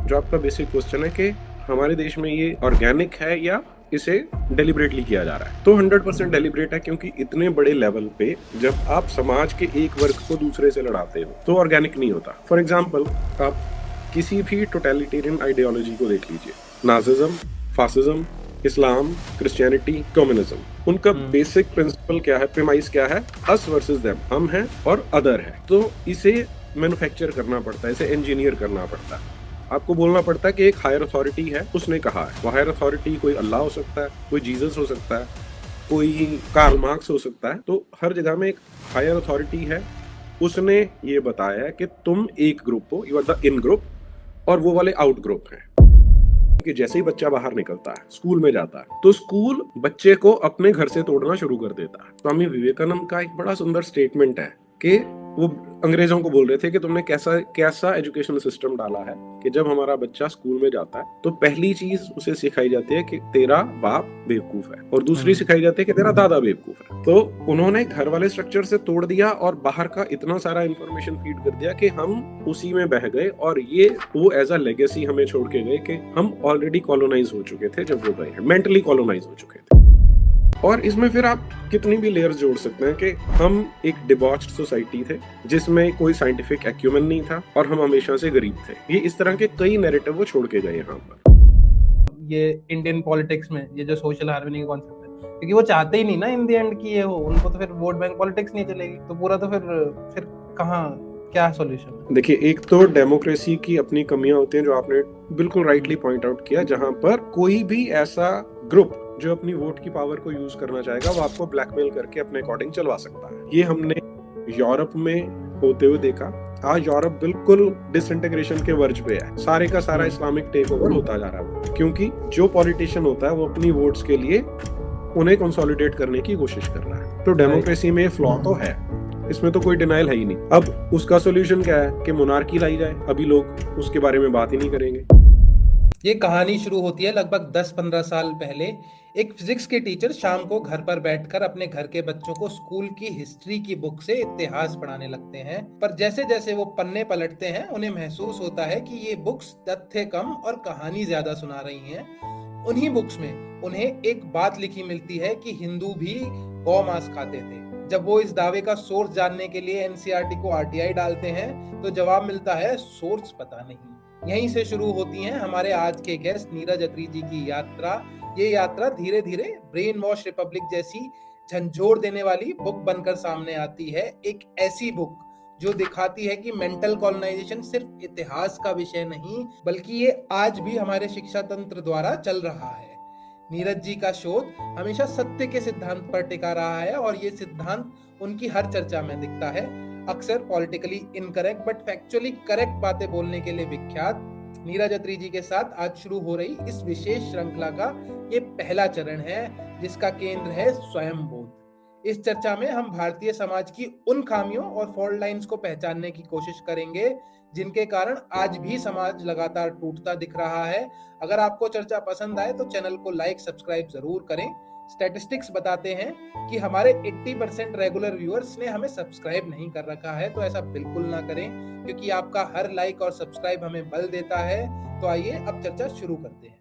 जो आपका basic question है कि हमारे देश में ये ऑर्गेनिक है या इसे डेलिबरेटली किया जा रहा है, तो 100% डेलिबरेट है, क्योंकि इतने बड़े लेवल पे जब आप समाज के एक वर्ग को दूसरे से लड़ाते हो तो ऑर्गेनिक नहीं होता। फॉर एग्जाम्पल, आप किसी भी टोटलिटेरियन आइडियोलॉजी को देख लीजिए, नाजिज्म, फासिज्म, इस्लाम, क्रिश्चियनिटी, कम्युनिज्म, उनका बेसिक प्रिंसिपल क्या है, प्रीमाइस क्या है? अस वर्सेस देम, हम हैं और अदर है। तो इसे मैन्युफैक्चर करना पड़ता है, इसे इंजीनियर करना पड़ता है। आपको बोलना पड़ता है कि एक हायर अथॉरिटी है, उसने कहा है। वो हायर अथॉरिटी कोई अल्लाह हो सकता है, कोई जीसस हो सकता है, कोई कार्ल मार्क्स हो सकता है। तो हर जगह में एक हायर अथॉरिटी है, उसने ये बताया है कि तुम एक ग्रुप हो, you are the in group, और वो वाले आउट ग्रुप हैं। कि जैसे ही बच्चा बाहर निकलता है, स्कूल में जाता है, तो स्कूल बच्चे को अपने घर से तोड़ना शुरू कर देता है। स्वामी विवेकानंद का एक बड़ा सुंदर स्टेटमेंट है कि वो अंग्रेजों को बोल रहे थे कि तुमने कैसा कैसा एजुकेशन सिस्टम डाला है कि जब हमारा बच्चा स्कूल में जाता है तो पहली चीज उसे सिखाई जाती है कि तेरा बाप बेवकूफ है, और दूसरी सिखाई जाती है कि तेरा दादा बेवकूफ है। तो उन्होंने घर वाले स्ट्रक्चर से तोड़ दिया और बाहर का इतना सारा इंफॉर्मेशन फीड कर दिया कि हम उसी में बह गए, और ये वो एज अ लेगेसी हमें छोड़ के गए कि हम ऑलरेडी कॉलोनाइज हो चुके थे जब वो गए हैं, मेंटली कॉलोनाइज हो चुके थे। और इसमें फिर आप कितनी भी लेयर्स जोड़ सकते हैं कि हम एक डिबॉच्ड सोसाइटी थे जिसमें कोई साइंटिफिक एक्यूमेन नहीं था और हम हमेशा से गरीब थे। ये इस तरह के कई नैरेटिव वो छोड़ के गए यहाँ पर। ये इंडियन पॉलिटिक्स में ये जो सोशल हार्मनी का कॉन्सेप्ट है, क्योंकि वो चाहते ही नहीं ना इन द एंड की ये हो, उनको तो फिर वोट बैंक पॉलिटिक्स नहीं चलेगी, तो पूरा तो फिर कहाँ क्या सॉल्यूशन है? देखिए, एक तो डेमोक्रेसी की अपनी कमियां होती हैं जो आपने बिल्कुल राइटली पॉइंट आउट किया, जहां पर कोई भी ऐसा ग्रुप जो अपनी वोट की पावर को यूज करना चाहेगा वो आपको ब्लैकमेल करके अपने अकॉर्डिंग चलवा सकता है। ये हमने यूरोप में होते हुए देखा। आज यूरोप बिल्कुल डिसइंटीग्रेशन के वर्ज पे है, सारे का सारा इस्लामिक टेक ओवर होता जा रहा है, क्योंकि जो पॉलिटिशियन होता है वो अपनी वोट्स के लिए उन्हें कंसोलिडेट करने की कोशिश कर रहा है। तो डेमोक्रेसी में फ्लॉ तो है, इसमें तो कोई डिनाइल है ही नहीं। अब उसका सोल्यूशन क्या है कि मोनार्की लाई जाए। अभी लोग उसके बारे में बात ही नहीं करेंगे। ये कहानी शुरू होती है लगभग 10-15 साल पहले। एक फिजिक्स के टीचर शाम को घर पर बैठकर अपने घर के बच्चों को स्कूल की हिस्ट्री की बुक से इतिहास पढ़ाने लगते हैं, पर जैसे जैसे वो पन्ने पलटते हैं उन्हें महसूस होता है कि ये बुक्स तथ्य कम और कहानी ज्यादा सुना रही हैं। उन्हीं बुक्स में उन्हें एक बात लिखी मिलती है कि हिंदू भी गौ मांस खाते थे। जब वो इस दावे का सोर्स जानने के लिए एनसीईआरटी को आरटीआई डालते हैं तो जवाब मिलता है सोर्स पता नहीं। यहीं से शुरू होती है हमारे आज के गेस्ट नीरज अत्री जी की यात्रा। ये यात्रा धीरे धीरे ब्रेन वॉश रिपब्लिक जैसी झंझोर देने वाली बुक बनकर सामने आती है। एक ऐसी बुक जो दिखाती है कि मेंटल कॉलोनाइजेशन सिर्फ इतिहास का विषय नहीं, बल्कि ये आज भी हमारे शिक्षा तंत्र द्वारा चल रहा है। नीरज जी का शोध हमेशा सत्य के सिद्धांत पर टिका रहा है और ये सिद्धांत उनकी हर चर्चा में दिखता है। अक्सर politically incorrect but factually correct बातें बोलने के लिए विख्यात नीरज अत्री जी के साथ आज शुरू हो रही इस विशेष श्रृंखला का ये पहला चरण है, जिसका केंद्र है स्वयं बोध। इस चर्चा में हम भारतीय समाज की उन खामियों और फॉल्ट लाइंस को पहचानने की कोशिश करेंगे जिनके कारण आज भी समाज लगातार टूटता दिख रहा है। अगर आपको चर्चा पसंद आए तो चैनल को लाइक सब्सक्राइब जरूर करें। स्टैटिस्टिक्स बताते हैं कि हमारे 80% रेगुलर व्यूअर्स ने हमें सब्सक्राइब नहीं कर रखा है, तो ऐसा बिल्कुल ना करें, क्योंकि आपका हर लाइक और सब्सक्राइब हमें बल देता है। तो आइए अब चर्चा शुरू करते हैं।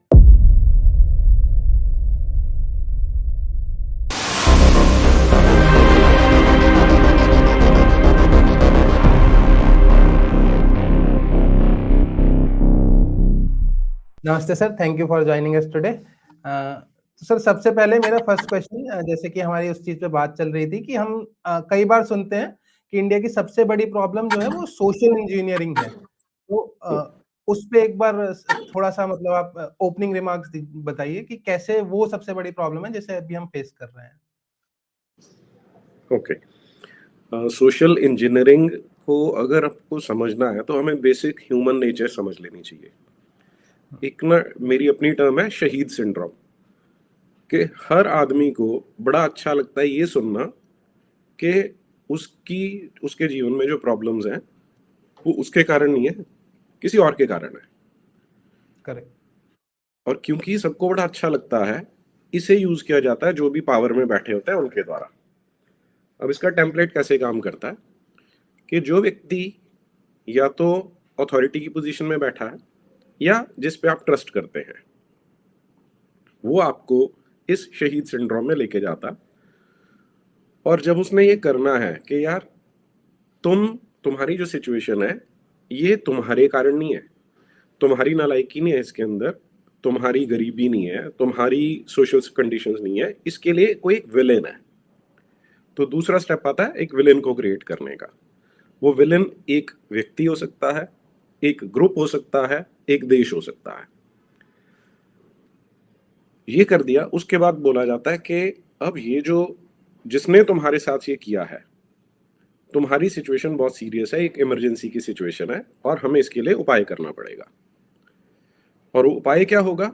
नमस्ते sir, thank you for joining us today. तो सर, सबसे पहले मेरा फर्स्ट क्वेश्चन, जैसे कि हमारी उस चीज पे बात चल रही थी कि हम कई बार सुनते हैं कि इंडिया की सबसे बड़ी प्रॉब्लम जो है वो सोशल इंजीनियरिंग है। तो उस पे एक बार थोड़ा सा मतलब आप ओपनिंग रिमार्क्स बताइए कि कैसे वो सबसे बड़ी प्रॉब्लम है जैसे अभी हम फेस कर रहे हैं। ओके, सोशल इंजीनियरिंग को अगर आपको समझना है तो हमें बेसिक ह्यूमन नेचर समझ लेनी चाहिए। एक ना मेरी अपनी टर्म है शहीद सिंड्रोम, कि हर आदमी को बड़ा अच्छा लगता है ये सुनना कि उसके जीवन में जो प्रॉब्लम्स हैं वो उसके कारण नहीं है, किसी और के कारण है। करेक्ट। और क्योंकि सबको बड़ा अच्छा लगता है, इसे यूज किया जाता है जो भी पावर में बैठे होते हैं उनके द्वारा। अब इसका टेम्पलेट कैसे काम करता है कि जो व्यक्ति या तो अथॉरिटी की पोजीशन में बैठा है या जिस पे आप ट्रस्ट करते हैं, वो आपको इस शहीद सिंड्रोम में लेके जाता है। और जब उसने ये करना है कि यार तुम्हारी जो सिचुएशन है ये तुम्हारे कारण नहीं है, तुम्हारी नालायकी नहीं है इसके अंदर, तुम्हारी गरीबी नहीं है, तुम्हारी सोशल कंडीशंस नहीं है, इसके लिए कोई एक विलेन है। तो दूसरा स्टेप आता है एक विलेन को क्रिएट करने का। वो विलेन एक व्यक्ति हो सकता है, एक ग्रुप हो सकता है, एक देश हो सकता है। ये कर दिया, उसके बाद बोला जाता है कि अब ये जो जिसने तुम्हारे साथ ये किया है, तुम्हारी सिचुएशन बहुत सीरियस है, एक इमरजेंसी की सिचुएशन है और हमें इसके लिए उपाय करना पड़ेगा। और वो उपाय क्या होगा,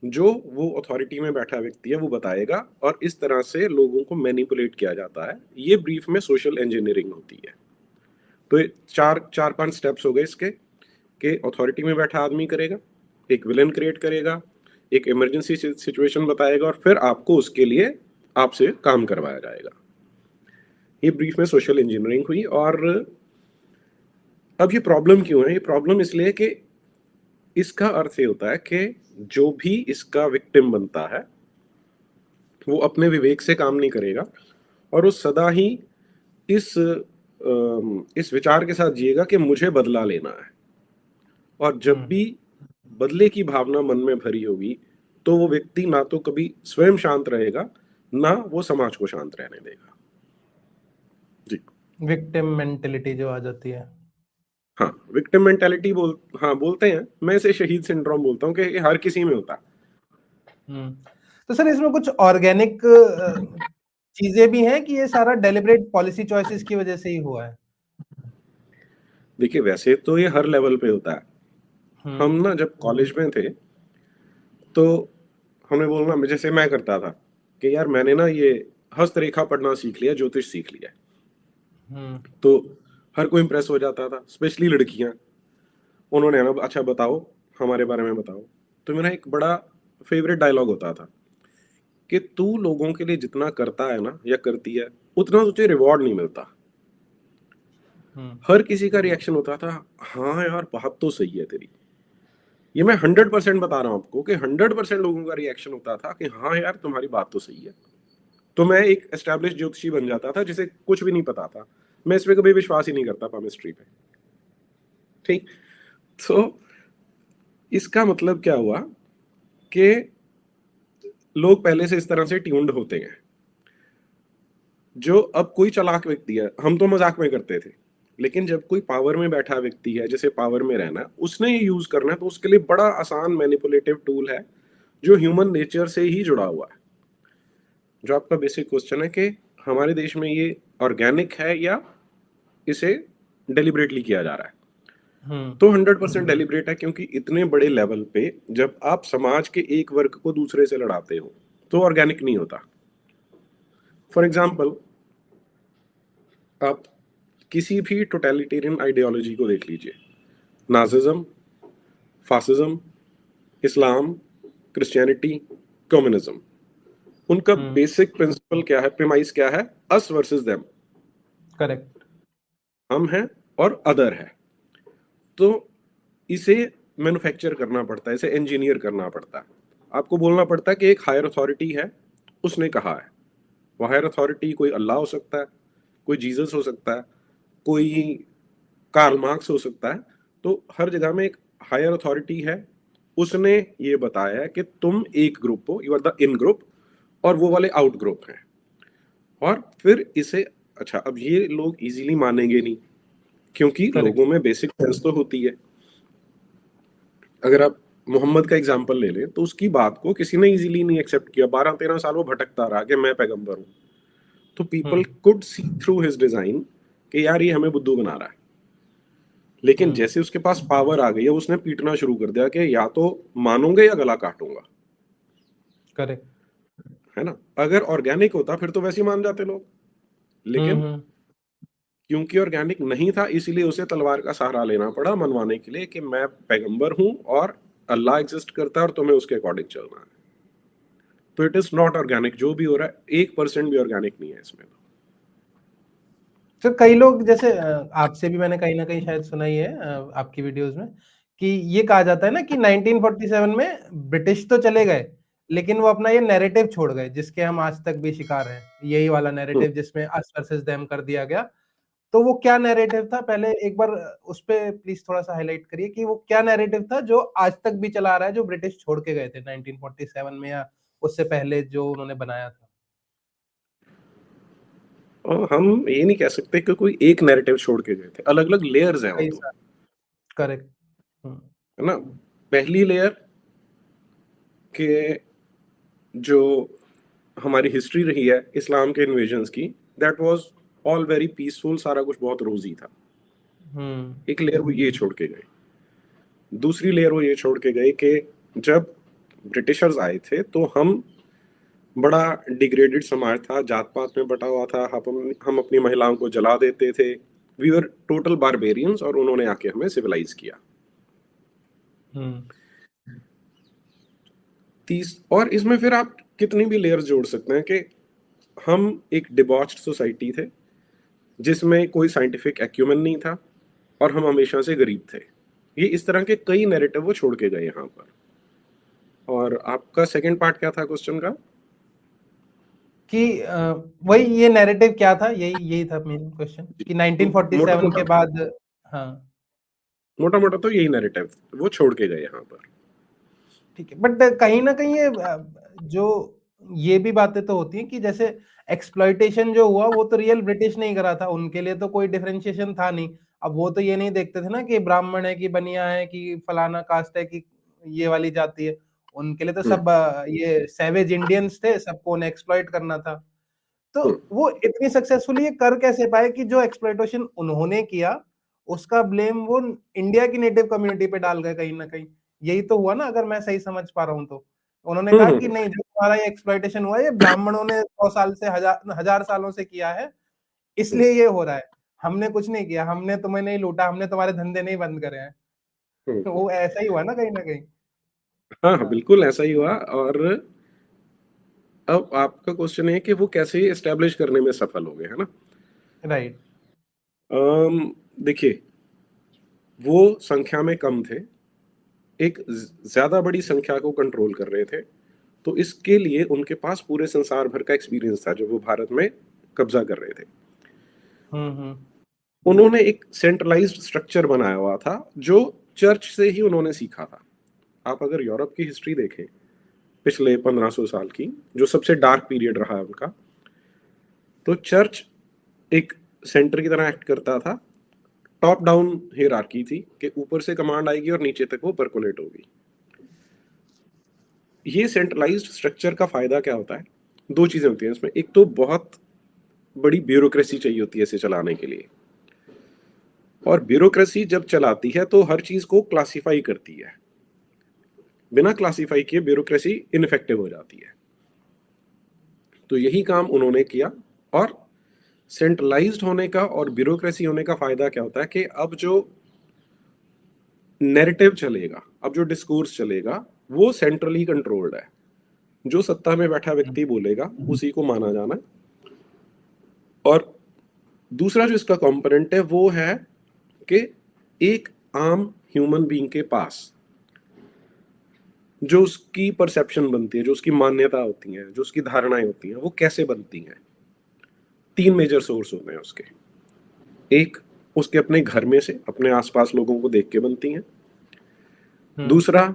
जो वो अथॉरिटी में बैठा व्यक्ति है वो बताएगा, और इस तरह से लोगों को मैनिपुलेट किया जाता है। ये ब्रीफ में सोशल इंजीनियरिंग होती है। तो ये चार पांच स्टेप्स हो गए इसके, कि अथॉरिटी में बैठा आदमी करेगा, एक विलन क्रिएट करेगा, एक इमरजेंसी सिचुएशन बताएगा, और फिर आपको उसके लिए आपसे काम करवाया जाएगा। ये ब्रीफ में सोशल इंजीनियरिंग हुई। और अब ये प्रॉब्लम क्यों है? ये प्रॉब्लम इसलिए कि इसका अर्थ ये होता है कि जो भी इसका विक्टिम बनता है वो अपने विवेक से काम नहीं करेगा, और वो सदा ही इस विचार के साथ जिएगा कि मुझे बदला लेना है। और जब भी बदले की भावना मन में भरी होगी तो वो व्यक्ति ना तो कभी स्वयं शांत रहेगा, ना वो समाज को शांत रहने देगा। जी विक्टिम मेंटेलिटी जो आ जाती है। हाँ, विक्टिम मेंटालिटी बोलते हैं। मैं इसे शहीद सिंड्रोम बोलता हूँ कि ये हर किसी में होता है। तो सर इसमें कुछ ऑर्गेनिक चीजें भी हैं कि ये सारा डेलिब्रेट पॉलिसी चॉइसेस की वजह से ही हुआ है? देखिए, वैसे तो ये हर लेवल पे होता है। हम ना जब कॉलेज में थे तो हमने बोलना, जैसे मैं करता था कि यार मैंने ना ये हस्तरेखा पढ़ना सीख लिया, ज्योतिष सीख लिया। तो हर कोई इंप्रेस हो जाता था, स्पेशली लड़कियां। उन्होंने ना, अच्छा बताओ, हमारे बारे में बताओ। तो मेरा एक बड़ा फेवरेट डायलॉग होता था कि तू लोगों के लिए जितना करता है ना या करती है, उतना तुझे रिवॉर्ड नहीं मिलता। हर किसी का रिएक्शन होता था, हाँ यार बात तो सही है तेरी। ये मैं 100% बता रहा हूं आपको कि 100% लोगों का रिएक्शन होता था कि हाँ यार तुम्हारी बात तो सही है। तो मैं एक एस्टैब्लिश ज्योतिषी बन जाता था जिसे कुछ भी नहीं पता था। मैं इस पे कभी विश्वास ही नहीं करता पामिस्ट्री पे। ठीक, तो इसका मतलब क्या हुआ कि लोग पहले से इस तरह से ट्यून्ड होते हैं। जो अब कोई चालाक व्यक्ति है, हम तो मजाक में करते थे, लेकिन जब कोई पावर में बैठा व्यक्ति है, जैसे पावर में रहना है, उसने ये यूज करना है, तो उसके लिए बड़ा आसान मैनिपुलेटिव टूल है जो ह्यूमन नेचर से ही जुड़ा हुआ है। जो आपका बेसिक क्वेश्चन है कि हमारे देश में ये ऑर्गेनिक है या इसे डेलिबरेटली किया जा रहा है, तो 100% डेलिबरेट है, क्योंकि इतने बड़े लेवल पे जब आप समाज के एक वर्ग को दूसरे से लड़ाते हो तो ऑर्गेनिक नहीं होता। फॉर एग्जाम्पल, आप किसी भी टोटलिटेरियन आइडियोलॉजी को देख लीजिए, नाजिज्म, फासिज्म, इस्लाम, क्रिश्चियनिटी, कम्युनिज्म, उनका बेसिक प्रिंसिपल क्या है, प्रीमाइस क्या है? Us versus them. करेक्ट। हम हैं और अदर है। तो इसे मैन्युफैक्चर करना पड़ता है, इसे इंजीनियर करना पड़ता है। आपको बोलना पड़ता है कि एक हायर अथॉरिटी है, उसने कहा है। वो हायर अथॉरिटी कोई अल्लाह हो सकता है, कोई जीसस हो सकता है, कोई कार्ल मार्क्स हो सकता है। तो हर जगह में एक हायर अथॉरिटी है, उसने ये बताया है कि तुम एक ग्रुप हो, you are the in group, और वो वाले आउट ग्रुप हैं। और फिर इसे, अच्छा अब ये लोग इजीली मानेंगे नहीं, क्योंकि लोगों में बेसिक सेंस तो होती है। अगर आप मोहम्मद का एग्जाम्पल ले लें तो उसकी बात को किसी ने इजीली नहीं एक्सेप्ट किया। 12-13 साल वो भटकता रहा कि मैं पैगंबर हूं। तो people could see through his design कि यार ये हमें बुद्धू बना रहा है। लेकिन जैसे उसके पास पावर आ गई है, उसने पीटना शुरू कर दिया कि या तो मानोगे या गला काटूंगा। करेक्ट। है ना? अगर ऑर्गेनिक होता फिर तो वैसे ही मान जाते लोग, लेकिन क्योंकि ऑर्गेनिक नहीं था, इसीलिए उसे तलवार का सहारा लेना पड़ा मनवाने के लिए कि मैं पैगंबर हूं और अल्लाह एग्जिस्ट करता है और तुम्हें उसके अकॉर्डिंग चलना है। तो इट इज नॉट ऑर्गेनिक। जो भी हो रहा है 1% भी ऑर्गेनिक नहीं है इसमें। सर कई लोग, जैसे आपसे भी मैंने कहीं ना कहीं शायद सुना ही है आपकी वीडियोस में, कि ये कहा जाता है ना कि 1947 में ब्रिटिश तो चले गए, लेकिन वो अपना ये नैरेटिव छोड़ गए जिसके हम आज तक भी शिकार हैं। यही वाला हम्म, नैरेटिव जिसमें अस वर्सेस देम कर दिया गया। तो वो क्या नैरेटिव था? पहले एक बार उस पे प्लीज थोड़ा सा हाईलाइट करिए कि वो क्या नैरेटिव था जो आज तक भी चला आ रहा है, जो ब्रिटिश छोड़ के गए थे 1947 में या उससे पहले जो उन्होंने बनाया था। और हम ये नहीं कह सकते कि कोई एक नैरेटिव छोड़ के गए थे, अलग अलग लेयर्स हैं वो कई तो, सारे। करेक्ट। हम्म। है ना। पहली लेयर के जो हमारी हिस्ट्री रही है इस्लाम के इन्वेजन्स की, that was all very peaceful, सारा कुछ बहुत रोजी था। हम्म। एक लेयर वो ये छोड़ के गए। दूसरी लेयर वो ये छोड़ के गए कि जब ब्रिटिशर्स आए थे तो हम बड़ा डिग्रेडेड समाज था, जात पात में बटा हुआ था, हम अपनी महिलाओं को जला देते थे, वी वर टोटल बारबेरियंस, और उन्होंने आके हमें सिविलाइज किया। हम्म। तीस और इसमें फिर आप कितनी भी लेयर्स जोड़ सकते हैं कि हम एक डिबॉच्ड सोसाइटी थे जिसमें कोई साइंटिफिक एक्यूमेन नहीं था, और हम हमेशा से गरीब थे। ये इस तरह के कई नैरेटिव वो छोड़ के गए यहाँ पर। और आपका सेकंड पार्ट क्या था क्वेश्चन का? कि वही ये नैरेटिव क्या था, यही यही था मेन क्वेश्चन कि तो मोटा 1947 मोटा के बाद। हाँ। मोटा मोटा तो यही नैरेटिव वो छोड़ के गए यहाँ पर। ठीक है, बट कहीं ना कहीं ये जो ये भी बातें तो होती हैं कि जैसे एक्सप्लॉइटेशन जो हुआ वो तो रियल ब्रिटिश नहीं करा था, उनके लिए तो कोई डिफरेंशिएशन था नहीं। अब वो तो ये नहीं देखते थे ना कि ब्राह्मण है कि बनिया है कि फलाना कास्ट है कि ये वाली जाति है। उनके लिए तो हम्म, सब ये सैवेज इंडियंस थे, सबको उन्हें एक्सप्लॉइट करना था। तो हम्म, वो इतनी सक्सेसफुली ये कर कैसे पाए कि जो एक्सप्लॉइटेशन उन्होंने किया उसका ब्लेम वो इंडिया की नेटिव कम्युनिटी पे डाल गए कहीं ना कहीं। यही तो हुआ ना, अगर मैं सही समझ पा रहा हूँ तो। उन्होंने हम्म, कहा कि नहीं, जो तुम्हारा ये एक्सप्लॉइटेशन हुआ है ये ब्राह्मणों ने 100 साल से हजार सालों से किया है, हम्म, इसलिए ये हो रहा है। हमने कुछ नहीं किया, हमने तुम्हें नहीं लूटा, हमने तुम्हारे धंधे नहीं बंद करे हैं। तो हम्म। वो ऐसा ही हुआ ना कहीं ना कहीं। हाँ हाँ, हाँ। बिल्कुल ऐसा ही हुआ। और अब आपका क्वेश्चन है कि वो कैसे एस्टेब्लिश करने में सफल हो गए, है ना। राइट। देखिए, वो संख्या में कम थे, एक ज्यादा बड़ी संख्या को कंट्रोल कर रहे थे, तो इसके लिए उनके पास पूरे संसार भर का एक्सपीरियंस था जब वो भारत में कब्जा कर रहे थे। हम्म। उन्होंने एक सेंट्रलाइज्ड स्ट्रक्चर बनाया हुआ था जो चर्च से ही उन्होंने सीखा था। आप अगर यूरोप की हिस्ट्री देखें पिछले 1500 साल की, जो सबसे डार्क पीरियड रहा है उनका, तो चर्च एक सेंटर की तरह एक्ट करता था। टॉप डाउन हियरार्की थी कि ऊपर से कमांड आएगी और नीचे तक वो परकोलेट होगी। ये सेंट्रलाइज्ड स्ट्रक्चर का फायदा क्या होता है? दो चीजें होती हैं इसमें। एक तो बहुत बड़ी ब्यूरोक्रेसी चाहिए होती है इसे चलाने के लिए, और ब्यूरोक्रेसी जब चलाती है तो हर चीज को क्लासिफाई करती है। बिना क्लासिफाई किए ब्यूरोक्रेसी इनफेक्टिव हो जाती है। तो यही काम उन्होंने किया। और सेंट्रलाइज्ड होने का और ब्यूरोक्रेसी होने का फायदा क्या होता है कि अब जो नैरेटिव चलेगा, अब जो डिस्कोर्स चलेगा, वो सेंट्रली कंट्रोल्ड है। जो सत्ता में बैठा व्यक्ति बोलेगा उसी को माना जाना है। और दूसरा जो इसका कंपोनेंट है वो है कि एक आम ह्यूमन बीइंग के पास जो उसकी परसेप्शन बनती है, जो उसकी मान्यता होती है, जो उसकी धारणाएं होती हैं, वो कैसे बनती हैं। तीन मेजर सोर्स होते हैं उसके। एक, उसके अपने घर में से अपने आसपास लोगों को देख के बनती हैं। हम्म। दूसरा,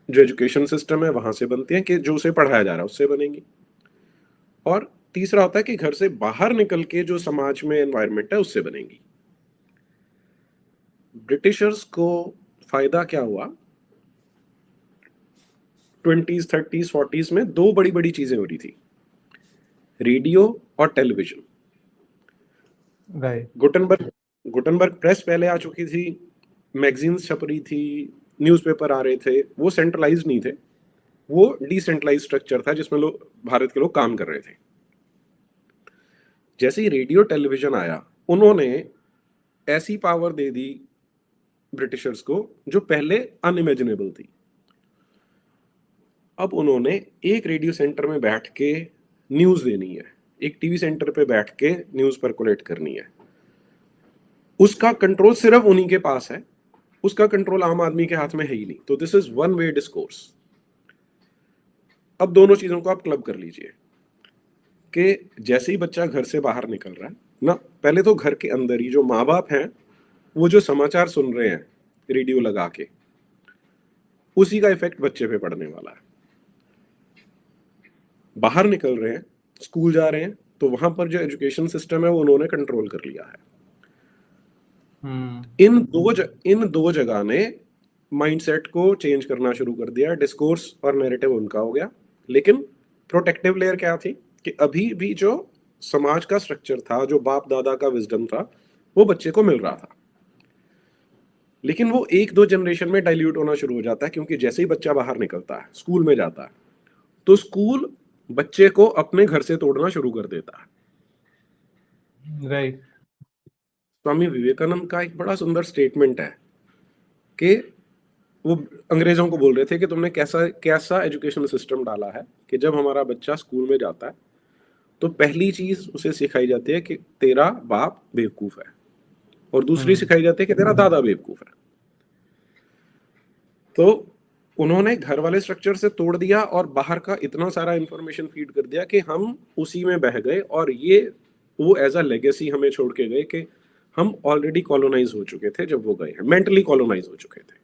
जो एजुकेशन सिस्टम है वहां से बनती हैं कि जो उसे पढ़ाया जा रहा है उससे बनेंगी। और तीसरा होता है कि घर से बाहर निकल के जो समाज में एनवायरनमेंट है उससे बनेंगी। ब्रिटिशर्स को फायदा क्या हुआ? 20s 30s 40s में दो बड़ी बड़ी चीजें हो रही थी, रेडियो और television. Right. Gutenberg Gutenberg press पहले आ चुकी थी, मैगजीन्स छप रही थी, न्यूज़पेपर आ रहे थे। वो सेंट्रलाइज नहीं थे, वो डिसेंट्रलाइज स्ट्रक्चर था जिसमें लोग, भारत के लोग काम कर रहे थे। जैसे ही रेडियो टेलीविजन आया, उन्होंने ऐसी पावर दे दी ब्रिटिशर्स को जो पहले अनइमेजिनेबल थी। अब उन्होंने एक रेडियो सेंटर में बैठ के न्यूज देनी है, एक टीवी सेंटर पे बैठ के न्यूज परकुलेट करनी है। उसका कंट्रोल सिर्फ उन्हीं के पास है। उसका कंट्रोल आम आदमी के हाथ में है ही नहीं। तो this is one way discourse. अब दोनों चीजों को आप क्लब कर लीजिए कि जैसे ही बच्चा घर से बाहर निकल रहा है ना, पहले तो घर के अंदर ही जो माँ बाप हैं वो जो समाचार सुन रहे हैं रेडियो लगा के, उसी का इफेक्ट बच्चे पे पड़ने वाला है। बाहर निकल रहे हैं, स्कूल जा रहे हैं, तो वहां पर जो एजुकेशन सिस्टम है वो उन्होंने कंट्रोल कर लिया है। इन दो जगह ने माइंडसेट को चेंज करना शुरू कर दिया। डिस्कोर्स और नैरेटिव उनका हो गया, लेकिन प्रोटेक्टिव लेयर क्या थी कि अभी भी जो समाज का स्ट्रक्चर था, जो बाप दादा का विजडम था, वो बच्चे को मिल रहा था। लेकिन वो एक दो जनरेशन में डाइल्यूट होना शुरू हो जाता है, क्योंकि जैसे ही बच्चा बाहर निकलता है, स्कूल में जाता है, तो स्कूल बच्चे को अपने घर से तोड़ना शुरू कर देता है। राइट। स्वामी विवेकानंद का एक बड़ा सुंदर स्टेटमेंट है कि वो अंग्रेजों को बोल रहे थे कि तुमने कैसा कैसा एजुकेशन सिस्टम डाला है कि जब हमारा बच्चा स्कूल में जाता है तो पहली चीज उसे सिखाई जाती है कि तेरा बाप बेवकूफ है, और दूसरी सिखाई जाती है कि तेरा दादा बेवकूफ है। तो उन्होंने घर वाले स्ट्रक्चर से तोड़ दिया और बाहर का इतना सारा इंफॉर्मेशन फीड कर दिया कि हम उसी में बह गए, और ये वो एज अ लेगेसी हमें छोड़ के गए कि हम ऑलरेडी कॉलोनाइज हो चुके थे जब वो गए हैं, मेंटली कॉलोनाइज हो चुके थे।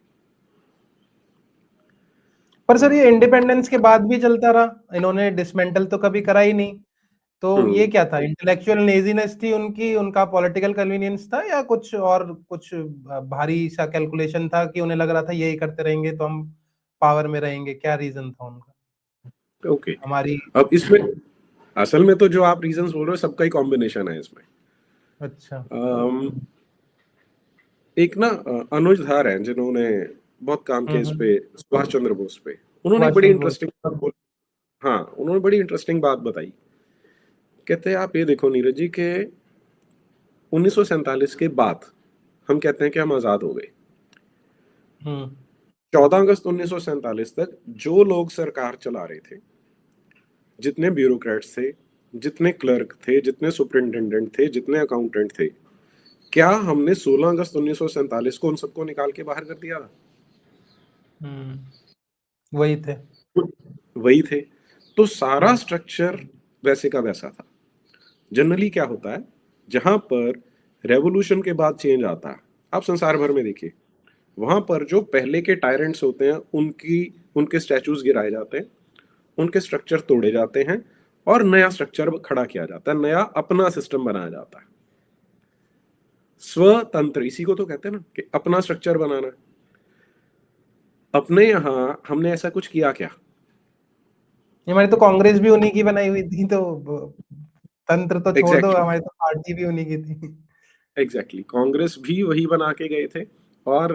पर सर ये इंडिपेंडेंस के बाद भी चलता रहा, इन्होंने डिसमेंटल तो कभी करा ही नहीं। तो ये क्या था, इंटेलेक्चुअल लेजीनेस थी उनकी, उनका पॉलिटिकल कन्वीनियंस था, या कुछ और कुछ भारी सा कैलकुलेशन था कि उन्हें लग रहा था यही करते रहेंगे तो हम पावर में रहेंगे? क्या रीजन था उनका? ओके, हमारी अब इसमें असल में तो जो आप रीजंस बोल रहे हो सबका ही कॉम्बिनेशन है इसमें। अच्छा। एक ना अनुज धार हैं जिन्होंने बहुत काम किया इस पे, सुभाष चंद्र बोस पे। उन्होंने सुभाष बड़ी चंद्र बोस। इंटरेस्टिंग बात बोली। हाँ, उन्होंने बड़ी इंटरेस्टिंग बात बताई। कहते हैं आप ये देखो नीरज जी के 1947 के बाद हम कहते हैं कि हम आजाद हो गए। 14 अगस्त 1947 तक जो लोग सरकार चला रहे थे, जितने ब्यूरोक्रेट्स थे, जितने क्लर्क थे, जितने सुपरिंटेंडेंट थे, जितने अकाउंटेंट थे, क्या हमने 16 अगस्त 1947 को उन सबको निकाल के बाहर कर दिया था? वही थे। वही थे। तो सारा स्ट्रक्चर वैसे का वैसा था। जनरली क्या होता है, जहां पर रेवोल्यूशन के बाद चेंज आता है, आप संसार भर में देखिए, वहां पर जो पहले के टायरेंट्स होते हैं उनके स्टैचूज गिराए जाते हैं, उनके स्ट्रक्चर तोड़े जाते हैं, और नया स्ट्रक्चर खड़ा किया जाता है, नया अपना सिस्टम बनाया जाता है। स्वतंत्र, इसी को तो कहते हैं ना कि अपना स्ट्रक्चर बनाना। अपने यहां हमने ऐसा कुछ किया क्या? हमारी तो कांग्रेस भी उन्हीं की बनाई हुई थी, तो तंत्र तो छोड़ दो, एग्जैक्टली हमारी तो पार्टी भी उन्हीं की थी। एग्जैक्टली, कांग्रेस भी वही बना के गए थे। और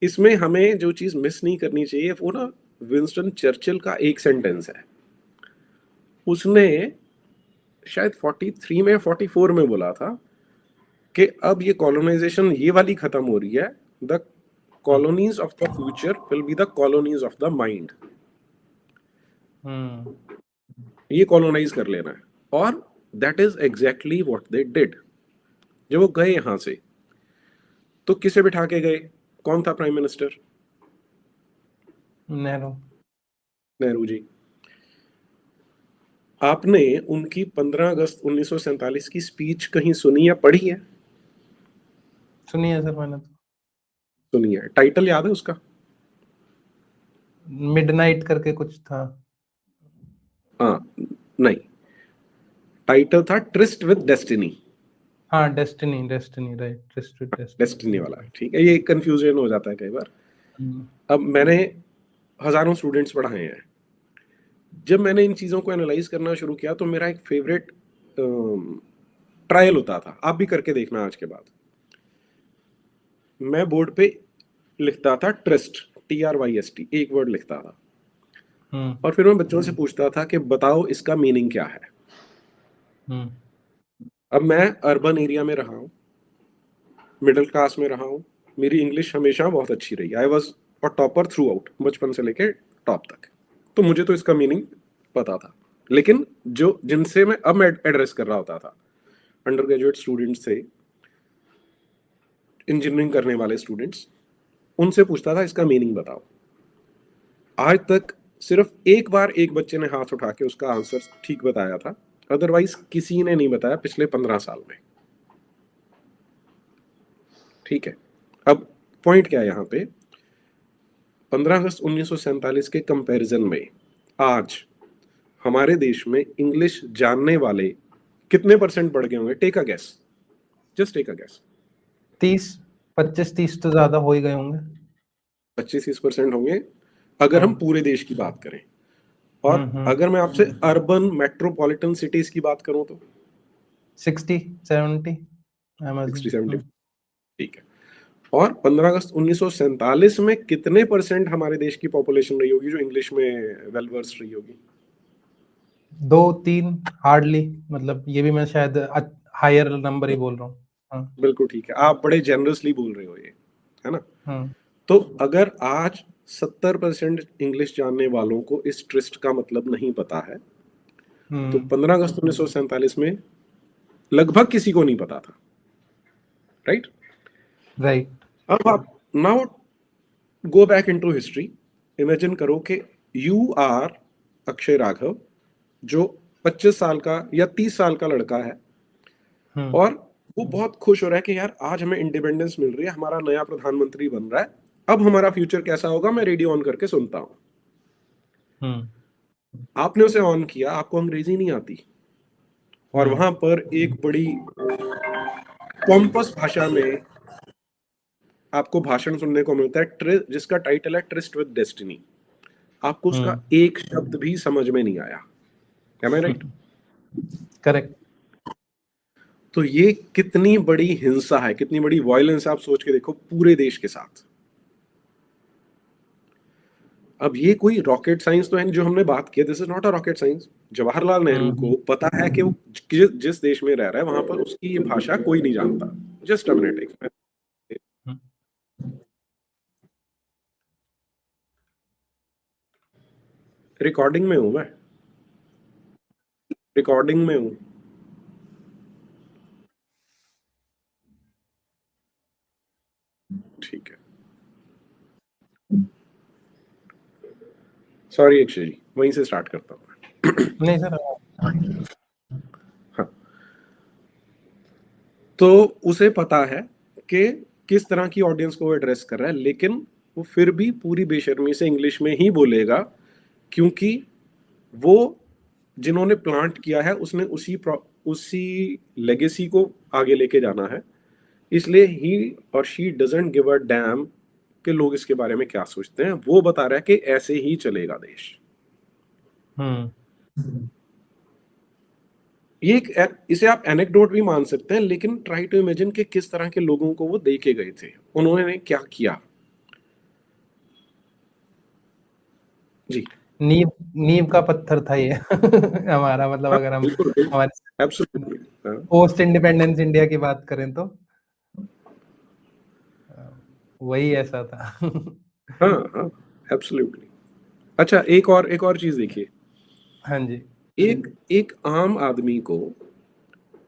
इसमें हमें जो चीज मिस नहीं करनी चाहिए वो ना विंस्टन चर्चिल का एक सेंटेंस है। उसने शायद 43 में 44 में बोला था कि अब ये कॉलोनाइजेशन ये वाली खत्म हो रही है, the colonies of the future will be the colonies of the mind. ये कॉलोनाइज कर लेना है, और that is exactly what they did. जब वो गए यहां से तो किसे बिठा के गए? कौन था प्राइम मिनिस्टर? नेहरू। नेहरू जी। आपने उनकी 15 अगस्त 1947 की स्पीच कहीं सुनी या पढ़ी है? सुनी है सर मैंने तो। सुनी है। टाइटल याद है उसका? मिडनाइट करके कुछ था। हाँ, नहीं, टाइटल था ट्रिस्ट विद डेस्टिनी। हाँ, destiny, destiny, right, tourist with destiny वाला, ठीक है। ये कंफ्यूजन हो जाता है कई बार। अब मैंने हजारों स्टूडेंट्स पढ़ाए हैं। जब मैंने इन चीजों को एनालाइज करना शुरू किया तो मेरा एक फेवरेट ट्रायल होता था, आप भी करके देखना आज के बाद। मैं बोर्ड पे लिखता था ट्रस्ट, TRYST, एक वर्ड लिखता था, और फिर मैं बच्चों से पूछता था कि बताओ इसका मीनिंग क्या है। अब मैं अर्बन एरिया में रहा हूँ, मिडिल क्लास में रहा हूँ, मेरी इंग्लिश हमेशा बहुत अच्छी रही। I was a topper through out, बचपन से लेके टॉप तक। तो मुझे तो इसका मीनिंग पता था। लेकिन जो जिनसे मैं एड्रेस कर रहा होता था, अंडर ग्रेजुएट स्टूडेंट्स थे, इंजीनियरिंग करने वाले स्टूडेंट्स, उनसे पूछता था इसका मीनिंग बताओ। आज तक सिर्फ एक बार एक बच्चे ने हाथ उठा के उसका आंसर ठीक बताया था, अदरवाइज किसी ने नहीं बताया पिछले 15 साल में। ठीक है, अब पॉइंट क्या है यहाँ पे, 15 अगस्त 1947 के कंपैरिजन में आज हमारे देश में इंग्लिश जानने वाले कितने परसेंट बढ़ गए होंगे? Take a guess, just take a guess. 25-30 तो ज्यादा हो ही गए होंगे। 25-30% होंगे अगर हाँ। हम पूरे देश की बात करें। और हम्म। अगर मैं आपसे अर्बन मेट्रोपॉलिटन सिटीज की बात करूं तो 60-70 60-70। अमेजिंग। ठीक है। और 15 अगस्त 1947 में कितने परसेंट हमारे देश की पॉपुलेशन रही होगी जो इंग्लिश में वेल वर्स रही होगी? 2-3 हार्डली, मतलब ये भी मैं शायद हायर नंबर ही बोल रहा हूँ। हाँ। बिल्कुल ठीक है, आप बड़े जेनरसली बोल रहे हो ये, है ना? हाँ। तो अगर आज 70% इंग्लिश जानने वालों को इस ट्रिस्ट का मतलब नहीं पता है, तो हम्म। 15 अगस्त 1947 में लगभग किसी को नहीं पता था, राइट? राइट। अब आप now go back into history. Imagine करो कि यू आर अक्षय राघव, जो 25 साल का या 30 साल का लड़का है, हम्म। और वो बहुत खुश हो रहा है कि यार आज हमें इंडिपेंडेंस मिल रही है, हमारा नया प्रधानमंत्री बन रहा है, अब हमारा फ्यूचर कैसा होगा मैं रेडियो ऑन करके सुनता हूं। हम्म। आपने उसे ऑन किया, आपको अंग्रेजी नहीं आती, और हम्म। वहां पर एक बड़ी पॉम्पस भाषा में आपको भाषण सुनने को मिलता है जिसका टाइटल है ट्रिस्ट विद डेस्टिनी। आपको उसका हम्म। एक शब्द भी समझ में नहीं आया। एम आई राइट? करेक्ट। तो ये कितनी बड़ी हिंसा है, कितनी बड़ी वायलेंस, आप सोच के देखो पूरे देश के साथ। अब ये कोई रॉकेट साइंस तो है नहीं जो हमने बात की, this is not a rocket science. Jawaharlal Nehru को पता है कि वो जिस देश में रह रहा है वहां पर उसकी ये भाषा कोई नहीं जानता। जस्ट अ मिनट, रिकॉर्डिंग में हूं मैं, रिकॉर्डिंग में हूं। ठीक है, सॉरी अक्षय जी, वहीं से स्टार्ट करता हूँ। नहीं सर। हाँ, तो उसे पता है कि किस तरह की ऑडियंस को वो एड्रेस कर रहा है, लेकिन वो फिर भी पूरी बेशर्मी से इंग्लिश में ही बोलेगा, क्योंकि वो जिन्होंने प्लांट किया है उसने उसी लेगेसी को आगे लेके जाना है। इसलिए ही और she doesn't give a dam कि लोग इसके बारे में क्या सोचते हैं, वो बता रहा है कि ऐसे ही चलेगा देश। हम्म। ये इसे आप एनेक्डोट भी मान सकते हैं, लेकिन ट्राई टू इमेजिन कि किस तरह के लोगों को वो दे के गए थे, उन्होंने क्या किया। जी। नींव नींव का पत्थर था ये। हमारा मतलब हाँ अगर हम बिल्कुल बिल्कुल, हमारे एब्सोल्युटली। हाँ पोस्ट इंडिपेंडेंस इंडिया की बात करें तो वही ऐसा था। हाँ हाँ, एब्सोल्युटली। अच्छा, एक और चीज देखिए। हाँ जी। एक एक आम आदमी को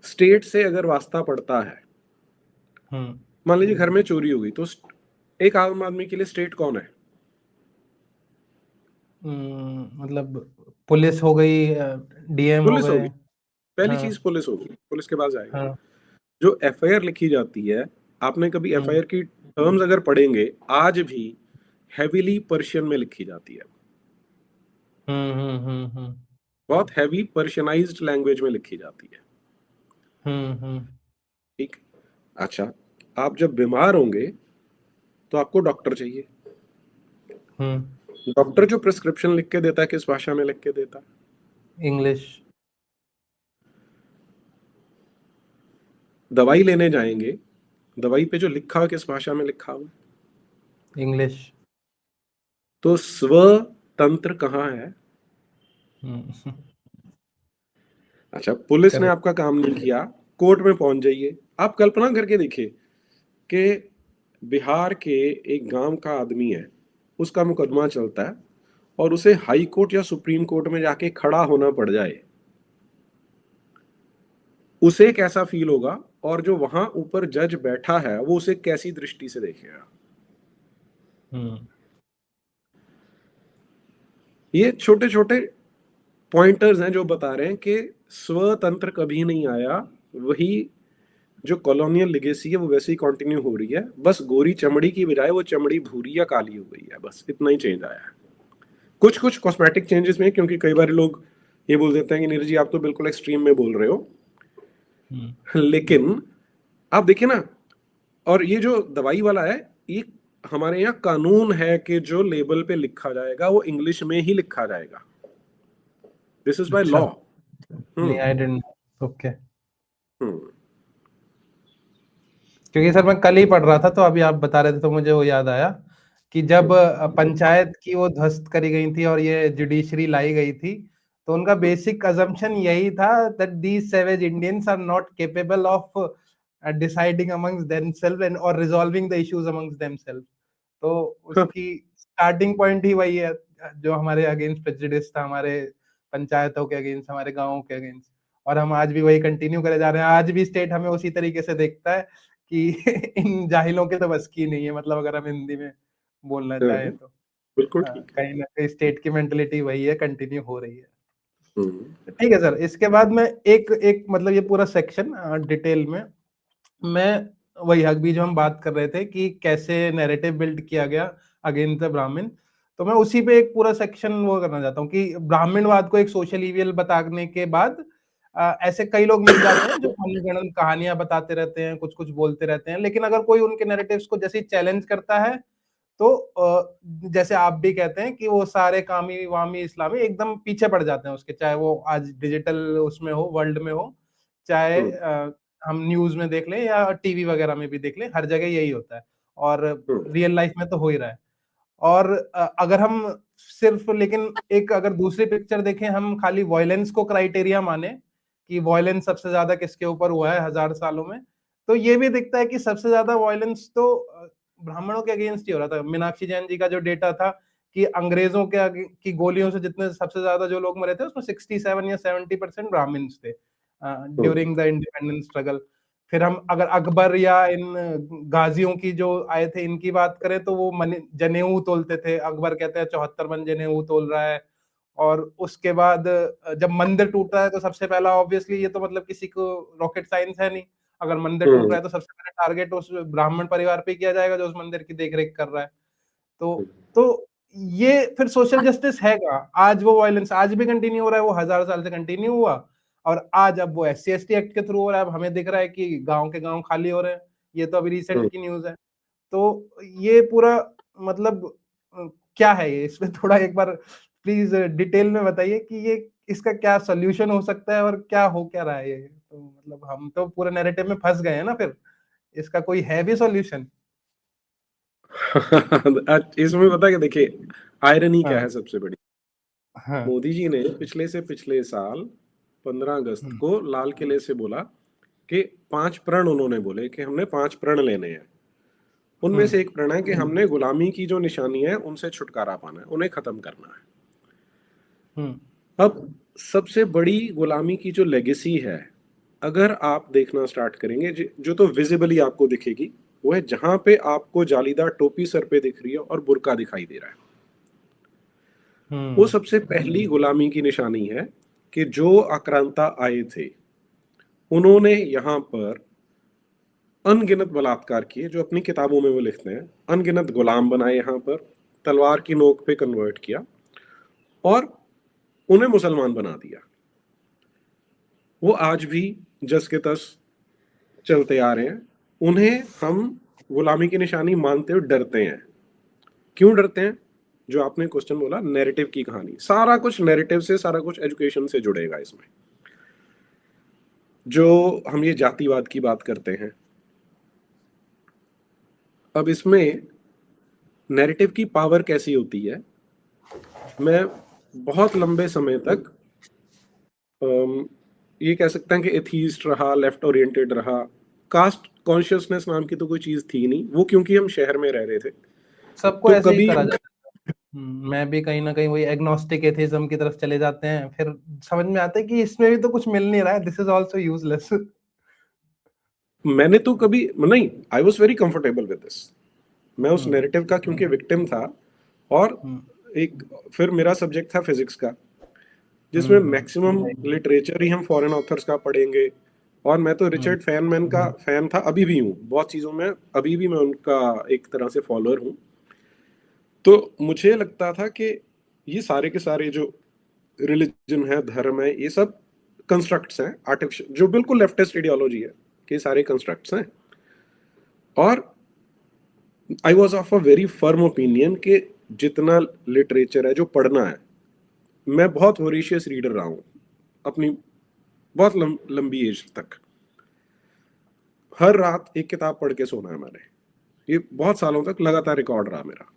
स्टेट से अगर वास्ता पड़ता है, हम्म। मान लीजिए घर में चोरी हो गई, तो एक आम आदमी के लिए स्टेट कौन है? मतलब पुलिस हो गई, डीएम हो पुलिस गए। होगी, पहली चीज हाँ। पुलिस होगी, पुलिस के पास जाएगा। हाँ। जो एफआईआर लिखी जाती है, आपने कभी हम्म। एफआईआर की टर्म्स अगर पढ़ेंगे, आज भी हैवीली पर्शियन में लिखी जाती है, हम्म। बहुत हैवी पर्शियनाइज्ड लैंग्वेज में लिखी जाती है। हम्म। ठीक। अच्छा, आप जब बीमार होंगे तो आपको डॉक्टर चाहिए। हम्म। डॉक्टर जो प्रिस्क्रिप्शन लिख के देता है किस भाषा में लिख के देता है? इंग्लिश। दवाई लेने जाएंगे, दवाई पे जो लिखा हुआ किस भाषा में लिखा हुआ? इंग्लिश। तो स्वतंत्र कहाँ है? हम्म। अच्छा, पुलिस ने करेक्ट। आपका काम नहीं किया, कोर्ट में पहुंच जाइए। आप कल्पना करके देखिए कि बिहार के एक गांव का आदमी है, उसका मुकदमा चलता है और उसे हाई कोर्ट या सुप्रीम कोर्ट में जाके खड़ा होना पड़ जाए, उसे कैसा फील होगा? और जो वहां ऊपर जज बैठा है वो उसे कैसी दृष्टि से देखेगा? ये छोटे छोटे पॉइंटर्स हैं जो बता रहे हैं कि स्वतंत्र कभी नहीं आया, वही जो कॉलोनियल लेगेसी है वो वैसे ही कंटिन्यू हो रही है, बस गोरी चमड़ी की बजाय वो चमड़ी भूरी या काली हो गई है, बस इतना ही चेंज आया है। कुछ कुछ कॉस्मेटिक चेंजेस में, क्योंकि कई बार लोग ये बोल देते हैं कि नीरज जी आप तो बिल्कुल एक्सट्रीम में बोल रहे हो, लेकिन आप देखिए ना, और ये जो दवाई वाला है, ये हमारे यहाँ कानून है कि जो लेबल पे लिखा जाएगा वो इंग्लिश में ही लिखा जाएगा, दिस इज बाय अच्छा। लॉ। नहीं, आई डिडंट। ओके। हम्म क्योंकि सर मैं कल ही पढ़ रहा था, तो अभी आप बता रहे थे तो मुझे वो याद आया कि जब पंचायत की वो ध्वस्त करी गई थी और ये जुडिशरी लाई गई थी, तो उनका बेसिक अजम्पशन यही था that these savage Indians are not capable of deciding amongst themselves and और resolving the issues amongst themselves. तो उसकी स्टार्टिंग पॉइंट ही वही है, जो हमारे अगेंस्ट प्रेजुडिस था, हमारे पंचायतों के अगेंस्ट, हमारे गांवों के अगेंस्ट, और हम आज भी वही कंटिन्यू करे जा रहे हैं। आज भी स्टेट हमें उसी तरीके से देखता है कि इन जाहिलों के तो बस की नहीं है, मतलब अगर हम हिंदी में बोलना चाहें तो बिल्कुल ठीक है। कहीं ना कहीं स्टेट की मेंटेलिटी वही है, कंटिन्यू हो रही है। हम्म ठीक है सर, इसके बाद में एक एक मतलब ये पूरा सेक्शन डिटेल में मैं वही अभी जो हम बात कर रहे थे कि कैसे नैरेटिव बिल्ड किया गया अगेंस्ट द ब्राह्मण, तो मैं उसी पे एक पूरा सेक्शन वो करना चाहता हूँ कि ब्राह्मणवाद को एक सोशल इविल बताने के बाद ऐसे कई लोग मिल जाते हैं जो मनगढ़ंत कहानियां बताते रहते हैं, कुछ कुछ बोलते रहते हैं, लेकिन अगर कोई उनके नैरेटिव्स को जैसे चैलेंज करता है तो जैसे आप भी कहते हैं कि वो सारे कामी वामी इस्लामी एकदम पीछे पड़ जाते हैं उसके, चाहे वो आज डिजिटल उसमें हो, वर्ल्ड में हो, चाहे हम न्यूज में देख लें या टीवी वगैरह में भी देख लें, हर जगह यही होता है और रियल लाइफ में तो हो ही रहा है। और अगर हम सिर्फ लेकिन एक अगर दूसरी पिक्चर देखें, हम खाली वायलेंस को क्राइटेरिया माने कि वायलेंस सबसे ज्यादा किसके ऊपर हुआ है 1000 सालों में, तो ये भी दिखता है कि सबसे ज्यादा वायलेंस तो ब्राह्मणों के अगेंस्ट ही हो रहा था। मीनाक्षी जैन जी का जो डेटा था कि अंग्रेजों के की गोलियों से जितने सबसे ज्यादा जो लोग मरे थे उसमें 67 या 70% ब्राह्मण्स थे ड्यूरिंग द इंडिपेंडेंस स्ट्रगल। फिर हम अगर अकबर या इन गाजियों की जो आए थे इनकी बात करें तो वो जनेऊ तोलते थे, अकबर कहते हैं 74 मन जनेऊ तोल रहा है। और उसके बाद जब मंदिर टूट रहा है तो सबसे पहला ऑब्वियसली ये तो मतलब किसी को रॉकेट साइंस है नहीं, अगर मंदिर टूट रहा है तो सबसे पहले टारगेट उस ब्राह्मण परिवार पे किया जाएगा जो उस मंदिर की देखरेख कर रहा है। तो ये फिर सोशल जस्टिस है का? आज वो वायलेंस आज भी कंटिन्यू हो रहा है, वो 1000 साल से कंटिन्यू हुआ और आज अब वो SC/ST एक्ट के थ्रू हो रहा है। अब हमें दिख रहा है कि गांव के गांव खाली हो रहे हैं, ये तो अभी रिसेंट की न्यूज है। तो ये पूरा मतलब क्या है ये, इसमें थोड़ा एक बार प्लीज डिटेल में बताइए कि ये इसका क्या सोल्यूशन हो सकता है और क्या हो क्या रहा है ये। तो मतलब हम तो पूरे नैरेटिव में फंस गए हैं ना, फिर इसका कोई है भी सॉल्यूशन? इसमें पता है कि देखिए आयरनी क्या हाँ है सबसे बड़ी, हाँ। मोदी जी ने पिछले से पिछले साल 15 अगस्त को लाल किले से बोला कि 5 प्रण उन्होंने बोले कि हमने 5 प्रण लेने हैं। उनमें से एक प्रण है कि हमने गुलामी की जो निशानी है उनसे छुटकारा पाना है, उन्हें खत्म करना है। अब सबसे बड़ी गुलामी की जो लेगेसी है, अगर आप देखना स्टार्ट करेंगे, जो तो विजिबली आपको दिखेगी, वो है जहां पे आपको जालीदार टोपी सर पे दिख रही है और बुर्का दिखाई दे रहा है। वो सबसे पहली गुलामी की निशानी है कि जो आक्रांता आए थे उन्होंने यहाँ पर अनगिनत बलात्कार किए, जो अपनी किताबों में वो लिखते हैं, अनगिनत गुलाम बनाए, यहाँ पर तलवार की नोक पे कन्वर्ट किया और उन्हें मुसलमान बना दिया। वो आज भी जस के तस चलते आ रहे हैं। उन्हें हम गुलामी की निशानी मानते हुए डरते हैं। क्यों डरते हैं? जो आपने क्वेश्चन बोला, नैरेटिव की कहानी, सारा कुछ नैरेटिव से, सारा कुछ एजुकेशन से जुड़ेगा इसमें। जो हम ये जातिवाद की बात करते हैं, अब इसमें नैरेटिव की पावर कैसी होती है? मैं बहुत लंबे समय तक ये कह सकते हैं कि एथीस्ट रहा, लेफ्ट ओरिएंटेड रहा, कास्ट कॉन्शियसनेस नाम की तो कोई चीज थी नहीं, वो क्योंकि हम शहर में रह रहे थे। सबको तो ऐसे ही कभी करा जाता है। मैं भी कहीं ना कहीं वही एग्नोस्टिक एथिज्म की तरफ चले जाते हैं, फिर समझ में आता है कि इसमें भी तो कुछ मिल नहीं रहा है, दिस इज आल्सो यूजलेस। मैंने तो कभी नहीं, I was very comfortable with this. मैं उस नैरेटिव का क्योंकि विक्टिम था। और एक फिर मेरा सब्जेक्ट था फिजिक्स का, जिसमें मैक्सिमम लिटरेचर ही हम फॉरेन ऑथर्स का पढ़ेंगे। और मैं तो रिचर्ड फेनमैन का फैन था, अभी भी हूँ, बहुत चीज़ों में अभी भी मैं उनका एक तरह से फॉलोअर हूँ। तो मुझे लगता था कि ये सारे के सारे जो रिलीजन है, धर्म है, ये सब कंस्ट्रक्ट्स हैं आर्टिफिशियल, जो बिल्कुल लेफ्टिस्ट आइडियोलॉजी है कि सारे कंस्ट्रक्ट्स हैं। और I was of a very firm opinion कि जितना लिटरेचर है जो पढ़ना है, मैं बहुत वोरेशियस रीडर रहा हूँ अपनी बहुत लंबी एज तक। हर रात एक किताब पढ़ के सोना है मैंने, ये बहुत सालों तक लगातार रिकॉर्ड रहा मेरा।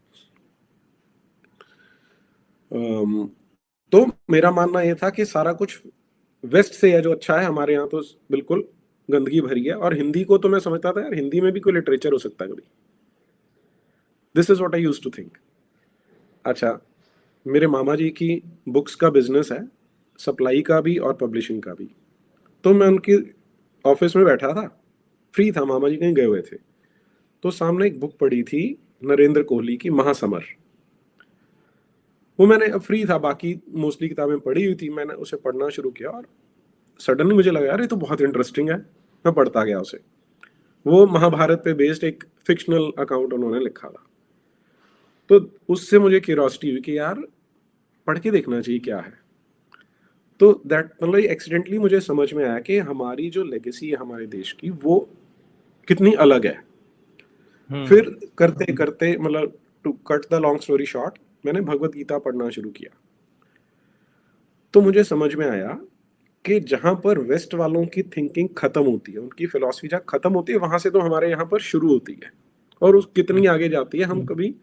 तो मेरा मानना ये था कि सारा कुछ वेस्ट से है जो अच्छा है, हमारे यहाँ तो बिल्कुल गंदगी भरी है। और हिंदी को तो मैं समझता था यार, हिंदी में भी कोई लिटरेचर हो सकता है कभी। This is what I used to think. अच्छा, मेरे मामा जी की बुक्स का बिजनेस है, सप्लाई का भी और पब्लिशिंग का भी। तो मैं उनकी ऑफिस में बैठा था, फ्री था, मामा जी कहीं गए हुए थे। तो सामने एक बुक पड़ी थी नरेंद्र कोहली की, महासमर। वो मैंने अब फ्री था, बाकी मोस्टली किताबें पढ़ी हुई थी, मैंने उसे पढ़ना शुरू किया और सडनली मुझे लगा यार ये तो बहुत इंटरेस्टिंग है। मैं पढ़ता गया उसे। वो महाभारत पे बेस्ड एक फिक्शनल अकाउंट उन्होंने लिखा था। तो उससे मुझे क्यूरियोसिटी हुई कि यार पढ़ के देखना चाहिए क्या है। तो दैट मतलब एक्सीडेंटली मुझे समझ में आया कि हमारी जो लेगेसी है हमारे देश की, वो कितनी अलग है। फिर करते करते मतलब, to cut the long story short, मैंने भगवत गीता पढ़ना शुरू किया। तो मुझे समझ में आया कि जहां पर वेस्ट वालों की थिंकिंग खत्म होती है, उनकी फिलॉसफी जहां खत्म होती है, वहां से तो हमारे यहाँ पर शुरू होती है। और उस कितनी आगे जाती है हम कभी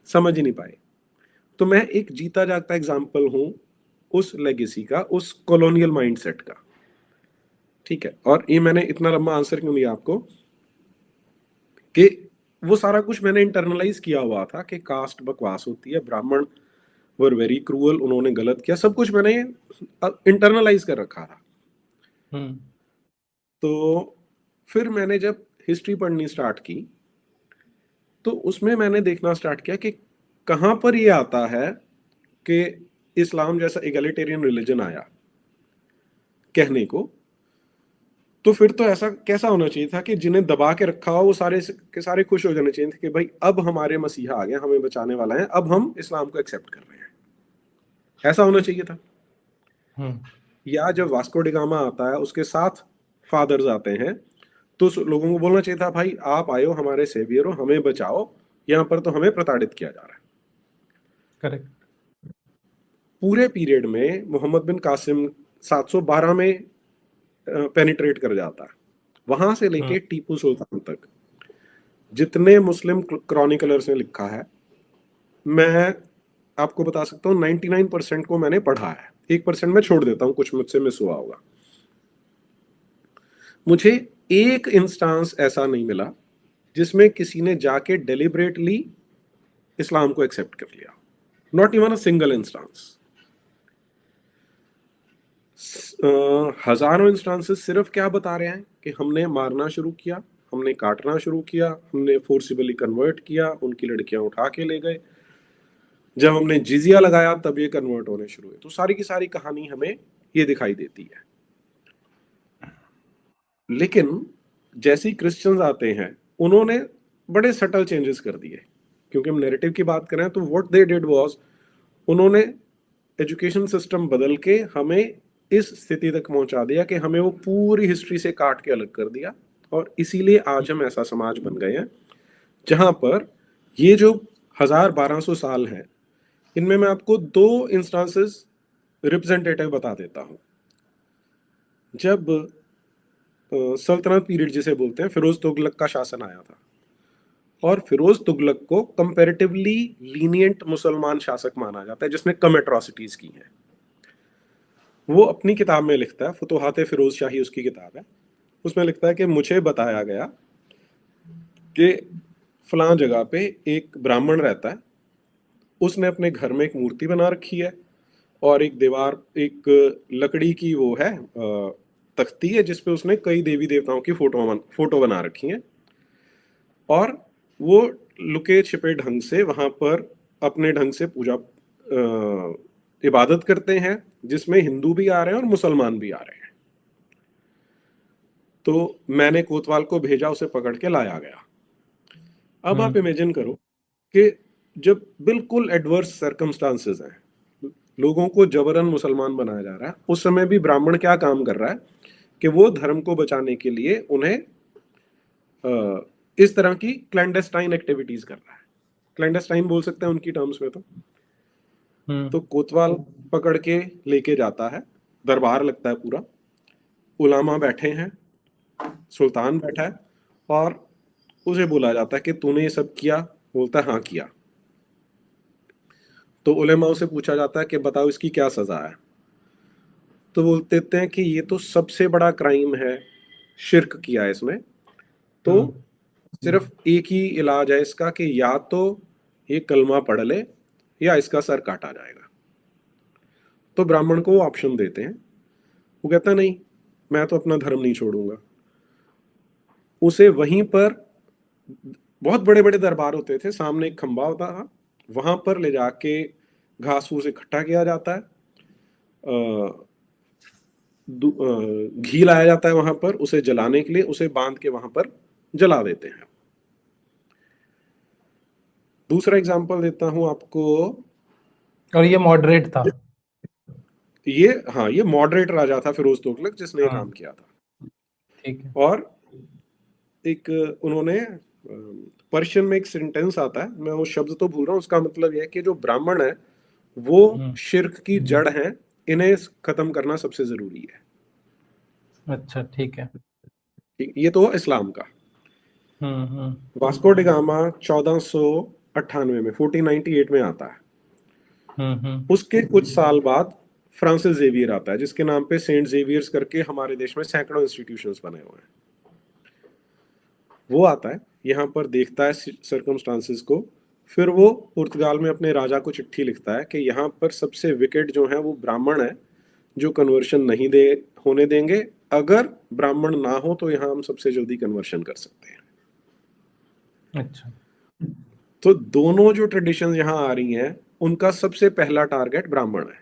समझ ही नहीं पाए। तो मैं एक जीता जागता एग्जाम्पल हूं उस लेगेसी का, उस कॉलोनियल माइंडसेट का। ठीक है, और ये मैंने इतना लंबा आंसर क्यों दिया आपको कि वो सारा कुछ मैंने इंटरनलाइज किया हुआ था कि कास्ट बकवास होती है, ब्राह्मण वर वेरी क्रूअल, उन्होंने गलत किया, सब कुछ मैंने इंटरनलाइज कर रखा था। तो फिर मैंने जब हिस्ट्री पढ़नी स्टार्ट की, तो उसमें मैंने देखना स्टार्ट किया कि कहां पर ये आता है कि इस्लाम जैसा इगैलिटेरियन रिलीजन आया कहने को। तो फिर तो ऐसा कैसा होना चाहिए था कि जिन्हें दबा के रखा हो वो सारे के सारे खुश हो जाने चाहिए थे कि भाई अब हमारे मसीहा आ गए, हमें बचाने वाला है, अब हम इस्लाम को एक्सेप्ट कर रहे हैं। ऐसा होना चाहिए था। या जब वास्को डिगामा आता है, उसके साथ फादर्स आते हैं, तो लोगों को बोलना चाहिए था भाई आप आए हो, हमारे सेवियर हो, हमें बचाओ, यहाँ पर तो हमें प्रताड़ित किया जा रहा है। करेक्ट। पूरे पीरियड में मोहम्मद बिन कासिम 712 में पेनिट्रेट कर जाता है, वहां से लेके टीपू सुल्तान तक जितने मुस्लिम क्रॉनिकलर्स ने लिखा है, मैं आपको बता सकता हूँ 99% को मैंने पढ़ा है। 1% मैं छोड़ देता हूँ, कुछ मुझसे मिस हुआ होगा। मुझे एक इंस्टांस ऐसा नहीं मिला जिसमें किसी ने जाके डेलिबरेटली इस्लाम को एक्सेप्ट कर लिया। Not even a single instance. हजारों इंस्टांसेस सिर्फ क्या बता रहे हैं कि हमने मारना शुरू किया, हमने काटना शुरू किया, हमने फोर्सिबली कन्वर्ट किया, उनकी लड़कियां उठा के ले गए, जब हमने जिजिया लगाया तब ये कन्वर्ट होने शुरू हुए। तो सारी की सारी कहानी हमें ये दिखाई देती है। लेकिन जैसे ही क्रिश्चियंस आते हैं, उन्होंने बड़े सटल चेंजेस कर दिए। क्योंकि हम नैरेटिव की बात करें तो व्हाट दे डिड वाज, उन्होंने एजुकेशन सिस्टम बदल के हमें इस स्थिति तक पहुंचा दिया कि हमें वो पूरी हिस्ट्री से काट के अलग कर दिया। और इसीलिए आज हम ऐसा समाज बन गए हैं जहां पर ये जो 1000-1200 साल हैं, इनमें मैं आपको 2 इंस्टांसेस रिप्रेजेंटेटिव बता देता हूं। जब सल्तनत पीरियड जिसे बोलते हैं, फिरोज तुगलक का शासन आया था, और फिरोज तुगलक को कंपैरेटिवली लीनियंट मुसलमान शासक माना जाता है जिसने कम एट्रोसिटीज की हैं। वो अपनी किताब में लिखता है, फुतुहात फिरोज शाही उसकी किताब है, उसमें लिखता है कि मुझे बताया गया कि फलां जगह पे एक ब्राह्मण रहता है, उसने अपने घर में एक मूर्ति बना रखी है, और एक दीवार, एक लकड़ी की वो है तख्ती है जिसपे उसने कई देवी देवताओं की फोटो बना रखी हैं। और वो लुके छिपे ढंग से वहां पर अपने ढंग से पूजा इबादत करते हैं, जिसमें हिंदू भी आ रहे हैं और मुसलमान भी आ रहे हैं। तो मैंने कोतवाल को भेजा, उसे पकड़ के लाया गया। अब आप इमेजिन करो कि जब बिल्कुल एडवर्स सर्कमस्टांसेस हैं, लोगों को जबरन मुसलमान बनाया जा रहा है, उस समय भी ब्राह्मण क्या काम कर रहा है कि वो धर्म को बचाने के लिए उन्हें इस तरह की क्लैंडेस्टाइन एक्टिविटीज कर रहा है। क्लैंडेस्टाइन बोल सकते हैं उनकी टर्म्स में। तो कोतवाल पकड़ के लेके जाता है, दरबार लगता है पूरा, उलामा बैठे हैं, सुल्तान बैठा है, और उसे बोला जाता है कि तूने ये सब किया? बोलता है हाँ किया। तो उलेमा से पूछा जाता है कि बताओ इसकी क्या सजा है? तो बोलते हैं कि ये तो सबसे बड़ा क्राइम है, शिर्क किया है इसने, तो सिर्फ एक ही इलाज है इसका कि या तो ये कलमा पढ़ ले या इसका सर काटा जाएगा। तो ब्राह्मण को ऑप्शन देते हैं, वो कहता नहीं, मैं तो अपना धर्म नहीं छोड़ूंगा। उसे वहीं पर, बहुत बड़े बड़े दरबार होते थे, सामने एक खंबा होता था, वहां पर ले जाके घास फूस इकट्ठा किया जाता है, घी लाया जाता है वहां पर उसे जलाने के लिए, उसे बांध के वहां पर जला देते हैं। दूसरा एग्जांपल देता हूं आपको। और ये मॉडरेट था? ये, हाँ, ये मॉडरेट राजा था फिरोज तुगलक जिसने ये काम किया था। ठीक है। और एक उन्होंने पर्शियन में एक सेंटेंस आता है, मैं वो शब्द तो भूल रहा हूँ, उसका मतलब यह है कि जो ब्राह्मण है वो शिर्क की जड़ हैं, इन्हें खत्म करना सबसे जरूरी है। अच्छा, ठीक है। ये तो इस्लाम का। वास्को डिगामा 1498 में 1498 में आता है। उसके कुछ साल बाद फ्रांसिस जेवियर आता है, जिसके नाम पे सेंट जेवियर्स करके हमारे देश में सैकड़ों इंस्टीट्यूशंस बने हुए हैं। वो आता है यहाँ पर, देखता है सर्कमस्टांसेस को, फिर वो पुर्तगाल में अपने राजा को चिट्ठी लिखता है कि यहाँ पर सबसे विकेट जो है वो ब्राह्मण है, जो कन्वर्शन नहीं दे होने देंगे। अगर ब्राह्मण ना हो तो यहाँ हम सबसे जल्दी कन्वर्शन कर सकते हैं। अच्छा। तो दोनों जो ट्रेडिशन यहाँ आ रही हैं, उनका सबसे पहला टारगेट ब्राह्मण है।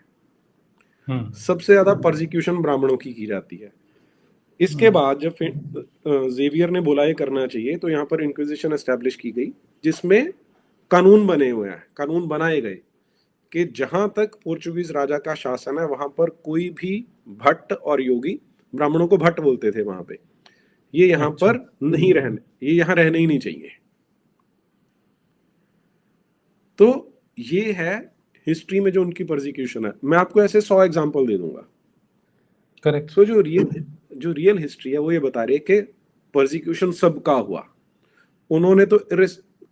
सबसे ज्यादा परसिक्यूशन ब्राह्मणों की जाती है। इसके बाद जब जेवियर ने बोला ये करना चाहिए, तो यहाँ पर इंक्विजिशन एस्टैब्लिश की गई, जिसमें कानून बने हुए हैं, कानून बनाए गए कि जहां तक पोर्चुगीज राजा का शासन है वहां पर कोई भी भट्ट और योगी, ब्राह्मणों को भट्ट बोलते थे वहां पे, ये यहाँ पर नहीं रहने, ये यहाँ रहने ही नहीं चाहिए। तो ये है हिस्ट्री में जो उनकी परसिक्यूशन है। मैं आपको ऐसे 100 एग्जांपल दे दूंगा। करेक्ट। सो जो रियल हिस्ट्री है वो ये बता रही है कि परसिक्यूशन सबका हुआ। उन्होंने तो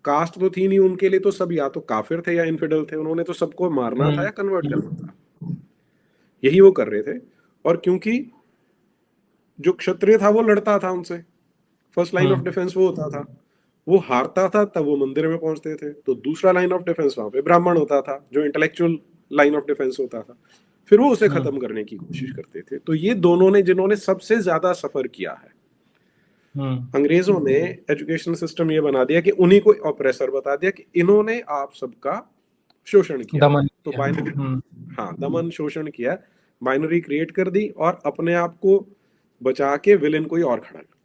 कास्ट तो थी नहीं उनके लिए, तो सब या तो काफिर थे या इनफिडल थे, उन्होंने तो सबको मारना था या कन्वर्ट करना था, यही वो कर रहे थे। और क्योंकि जो क्षत्रिय था वो लड़ता था उनसे, फर्स्ट लाइन ऑफ डिफेंस वो होता था, वो हारता था तब वो मंदिर में पहुंचते थे, तो दूसरा लाइन ऑफ डिफेंस वहां पे ब्राह्मण होता था, जो इंटेलेक्चुअल लाइन ऑफ डिफेंस होता था, फिर वो उसे खत्म करने की कोशिश करते थे। तो ये दोनों ने, जिन्होंने सबसे ज्यादा सफर किया है, अंग्रेजों ने एजुकेशन सिस्टम ये बना दिया कि उन्हीं को ऑपरेसर बता दिया कि इन्होंने आप सबका शोषण किया, दमन तो बाइनरी, हाँ, दमन शोषण किया, बाइनरी क्रिएट कर दी और अपने आप को बचा के विलेन कोई और खड़ा कर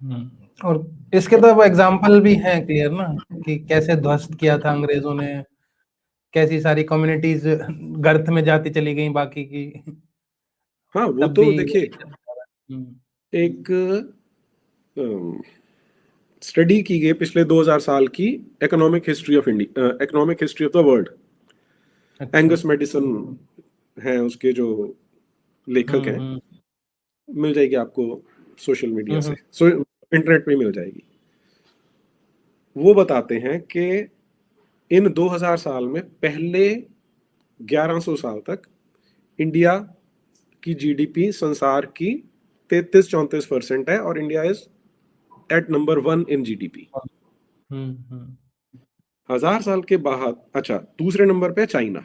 दिया। और इसके तो अब एग्जाम्पल भी हैं क्लियर ना, कि कैसे ध्वस्त किया था अंग्रेजों ने, कैसी सारी कम्युनिटीज गर्त में जाती चली गई बाकी की। हाँ, वो तब तो भी देखिए, एक स्टडी की गई पिछले 2000 साल की, economic history of India, economic history of the world. Angus medicine है उसके जो लेखक हैं, मिल जाएगी आपको सोशल मीडिया से, इंटरनेट पे मिल जाएगी। वो बताते हैं कि इन 2000 साल में पहले 1100 साल तक इंडिया की जीडीपी संसार की 33-34% है, और India is at number 1 in GDP. 1000 साल के बाद, अच्छा, दूसरे नंबर पे चाइना।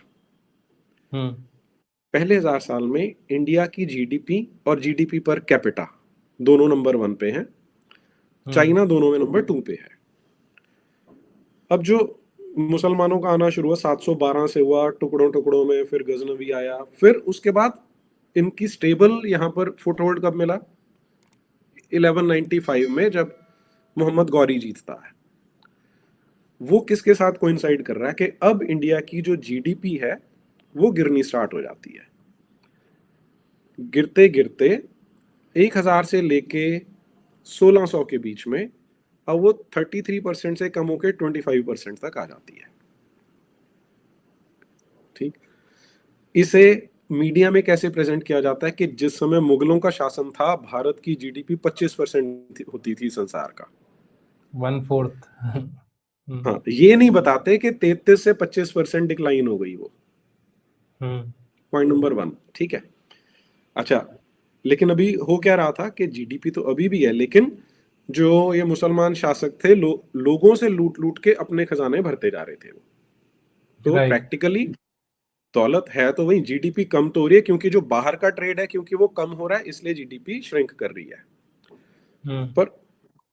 पहले 1000 साल में इंडिया की जीडीपी और जीडीपी पर कैपिटा दोनों नंबर 1 पे हैं, चाइना दोनों में नंबर 2 पे है। अब जो मुसलमानों का आना शुरू हुआ 712 से हुआ, टुकड़ों टुकड़ों में, फिर गजनवी आया, फिर उसके बाद इनकी स्टेबल यहाँ पर फुटहोल्ड कब मिला? 1195 में, जब मोहम्मद गौरी जीतता है। वो किसके साथ कोइंसाइड कर रहा है कि अब इंडिया की जो जीडीपी है वो गिरनी स्टार्ट हो जाती है। गिरते गिरते 1000 से लेके 1600 के बीच में अब वो 33% से कम होकर 25% तक आ जाती है। ठीक, इसे मीडिया में कैसे प्रेजेंट किया जाता है कि जिस समय मुगलों का शासन था, भारत की जीडीपी 25% होती थी संसार का। 1/4। हाँ, ये नहीं बताते कि 33 से 25% डिक्लाइन हो गई वो। पॉइंट नंबर 1, ठीक है। अच्छा, लेकिन अभी हो क्या रहा था कि जीडीपी तो अभी भी है, लेकिन जो ये मुसलमान शासक थे, लोगों से लूट लूट के अपने खजाने भरते जा रहे थे वो। तो राइट। प्रैक्टिकली दौलत है तो वही, जीडीपी कम तो हो रही है क्योंकि जो बाहर का ट्रेड है, क्योंकि वो कम हो रहा है, इसलिए जीडीपी श्रिंक कर रही है। पर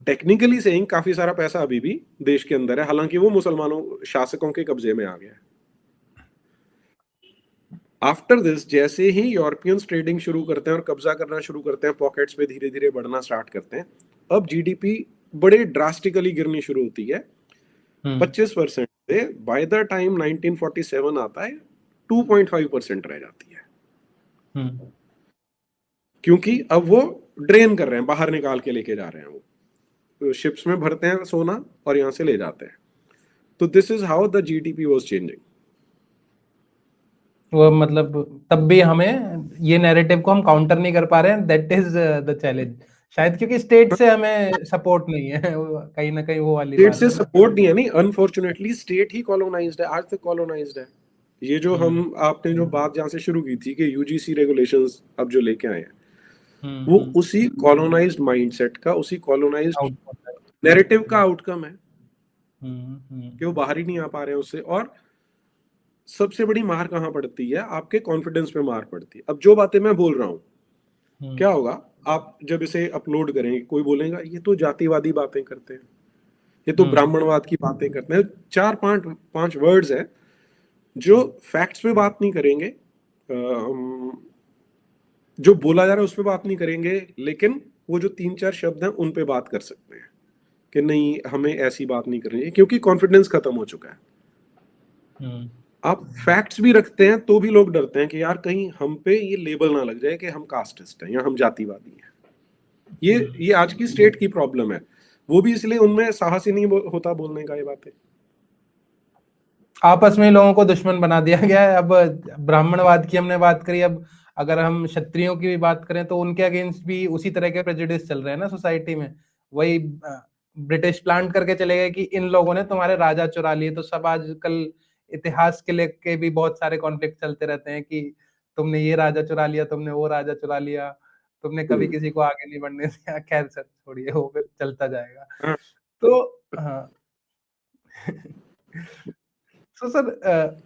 टेक्निकली सेइंग काफी सारा पैसा अभी भी देश के अंदर है, हालांकि वो मुसलमानों शासकों के कब्जे में आ गया है। आफ्टर दिस, जैसे ही यूरोपियंस ट्रेडिंग शुरू करते हैं और कब्जा करना शुरू करते हैं, पॉकेट्स पे धीरे धीरे बढ़ना स्टार्ट करते हैं, अब जीडीपी बड़े ड्रास्टिकली गिरनी शुरू होती है 25% से। बाय द टाइम 1947 आता है 2.5% रह जाती है, क्योंकि अब वो ड्रेन कर रहे हैं, बाहर निकाल के लेके जा रहे हैं, वो शिप्स में भरते हैं सोना और यहां से ले जाते हैं। तो this is how the GDP was changing. वो मतलब तब भी हमें ये नैरेटिव को हम काउंटर नहीं कर पा रहे हैं, दैट इज द चैलेंज। शायद क्योंकि स्टेट से हमें सपोर्ट नहीं है, कहीं ना कहीं वो वाली स्टेट बात से है ना। सपोर्ट नहीं है, नहीं, अनफॉर्चुनेटली स्टेट ही कॉलोनाइज्ड है, आज तक कॉलोनाइज्ड है। ये जो हम आपने जो बात जहां से शुरू की थी कि यूजीसी रेगुलेशंस अब जो लेके आए हैं, वो उसी कॉलोनाइज्ड माइंडसेट का, उसी कॉलोनाइज्ड आउटपुट है। नैरेटिव का आउटकम है कि वो हम्म। बाहर ही नहीं आ पा रहे हैं उससे। और सबसे बड़ी मार कहाँ पड़ती है? आपके कॉन्फिडेंस पे मार पड़ती है। अब जो बातें मैं बोल रहा हूँ, क्या होगा, आप जब इसे अपलोड करेंगे, कोई बोलेगा ये तो जातिवादी बातें करते हैं, ये तो ब्राह्मणवाद की बातें करते हैं। चार पांच पांच वर्ड्स हैं जो फैक्ट्स पे बात नहीं करेंगे, जो बोला जा रहा है उस पे बात नहीं करेंगे, लेकिन वो जो 3-4 शब्द हैं उन पे बात कर सकते हैं कि नहीं, हमें ऐसी बात नहीं करनी है, क्योंकि कॉन्फिडेंस खत्म हो चुका है। आप फैक्ट्स भी रखते हैं तो भी लोग डरते हैं कि यार कहीं हम पे ये लेबल ना लग जाए कि हम कास्टिस्ट हैं या हम जातिवादी हैं। ये आज की स्टेट की प्रॉब्लम है। वो भी इसलिए उनमें साहस ही नहीं होता बोलने का ये बातें। आपस में लोगों को दुश्मन बना दिया गया है। अब ब्राह्मणवाद की हमने बात करी, अब अगर हम क्षत्रियों की भी बात करें तो उनके अगेंस्ट भी उसी तरह के प्रेजुडिस चल रहे हैं ना सोसाइटी में। वही ब्रिटिश प्लांट करके चले गए कि इन लोगों ने तुम्हारे राजा चुरा लिए। तो सब आजकल इतिहास के लेके भी बहुत सारे कॉन्फ्लिक्ट चलते रहते हैं कि तुमने ये राजा चुरा लिया, तुमने वो राजा चुरा लिया, तुमने कभी किसी को आगे नहीं बढ़ने दिया। खैर सर छोड़िए, वो फिर चलता जाएगा। हाँ। तो हाँ। तो सर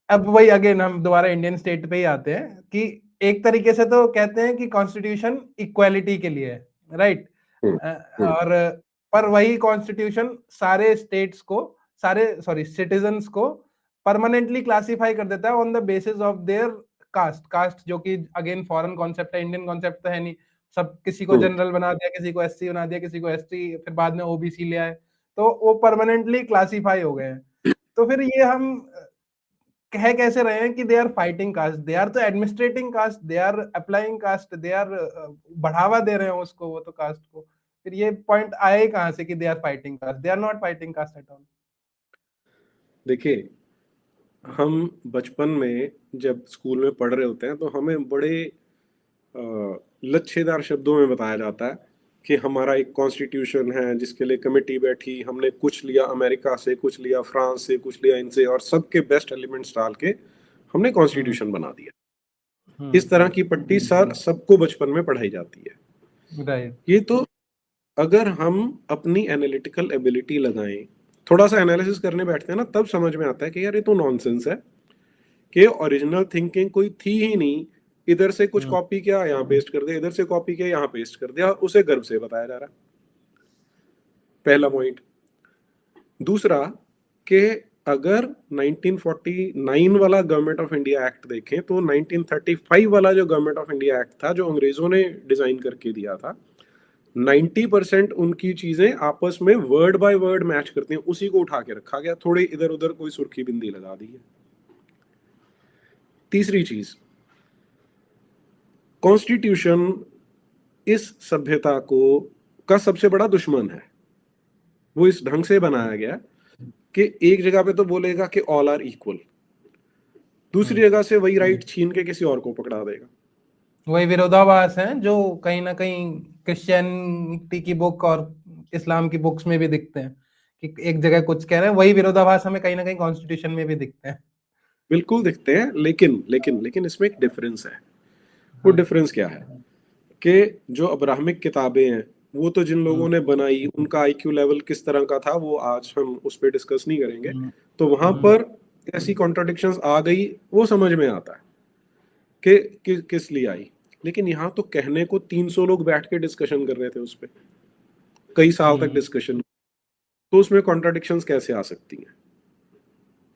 अब वही अगेन हम दोबारा इंडियन स्टेट पे ही आते हैं कि एक तरीके से तो कहते हैं कि कॉन्स्टिट्यूशन इक्वालिटी के लिए है, राइट। और पर वही कॉन्स्टिट्यूशन सारे स्टेट्स को, सारे सॉरी सिटीजन्स को परमानेंटली क्लासिफाई कर देता है on the basis of their caste जो कि अगेन फॉरेन कॉन्सेप्ट है, इंडियन कॉन्सेप्ट तो है नहीं। सब किसी को जनरल बना दिया, किसी को एससी बना दिया, किसी को एसटी, फिर बाद में ओबीसी ले आए, तो वो परमानेंटली क्लासिफाई हो गए हैं। तो फिर ये हम कह कैसे रहे हैं कि they are fighting caste, they are तो administrating caste, they are applying caste, they are बढ़ावा दे रहे हैं उसको, वो तो कास्ट को। फिर ये पॉइंट आए कहां से कि they are fighting caste? They are not fighting caste at all. देखिए, हम बचपन में जब स्कूल में पढ़ रहे होते हैं तो हमें बड़े लच्छेदार शब्दों में बताया जाता है कि हमारा एक कॉन्स्टिट्यूशन है जिसके लिए कमेटी बैठी, हमने कुछ लिया अमेरिका से, कुछ लिया फ्रांस से, कुछ लिया इनसे, और सबके बेस्ट एलिमेंट्स डाल के हमने कॉन्स्टिट्यूशन बना दिया। इस तरह की पट्टी सबको बचपन में पढ़ाई जाती है। राइट। ये तो अगर हम अपनी एनालिटिकल एबिलिटी लगाएं, थोड़ा सा एनालिसिस करने बैठते हैं ना, तब समझ में आता है कि यार ये तो नॉनसेंस है, कि ओरिजिनल थिंकिंग कोई थी ही नहीं। इधर से कुछ कॉपी किया, यहाँ पेस्ट कर दिया, इधर से कॉपी किया, यहाँ पेस्ट कर दिया, उसे गर्व से बताया जा रहा है। पहला पॉइंट। दूसरा, कि अगर 1949 वाला गवर्नमेंट ऑफ इंडिया एक्ट देखें तो 1935 वाला जो गवर्नमेंट ऑफ इंडिया एक्ट था, जो अंग्रेजों ने डिजाइन करके दिया था, 90% उनकी चीजें आपस में वर्ड बाय वर्ड मैच करती हैं, उसी को उठा के रखा गया, थोड़े इधर उधर कोई सुर्खी बिंदी लगा दी है। तीसरी चीज, कॉन्स्टिट्यूशन इस सभ्यता को का सबसे बड़ा दुश्मन है। वो इस ढंग से बनाया गया कि एक जगह पे तो बोलेगा कि ऑल आर इक्वल, दूसरी जगह से वही राइट छीन के किसी और को पकड़ा देगा। वही विरोधाभास है जो कहीं ना कहीं क्रिश्चियनिटी की बुक और इस्लाम की बुक्स में भी दिखते हैं कि एक जगह कुछ कह रहे हैं, वही विरोधाभास हमें कहीं ना कहीं कॉन्स्टिट्यूशन में भी दिखते हैं। बिल्कुल दिखते हैं, लेकिन लेकिन लेकिन इसमें एक डिफरेंस है। वो डिफरेंस क्या है कि जो अब्राहमिक किताबें हैं, वो तो जिन लोगों ने बनाई उनका आईक्यू लेवल किस तरह का था, वो आज हम उस पर डिस्कस नहीं करेंगे। तो वहां पर ऐसी कॉन्ट्राडिक्शंस आ गई, वो समझ में आता है कि किस लिए आई। लेकिन यहाँ तो कहने को 300 लोग बैठ के डिस्कशन कर रहे थे उस पर, कई साल तक डिस्कशन, तो उसमें कॉन्ट्राडिक्शंस कैसे आ सकती हैं?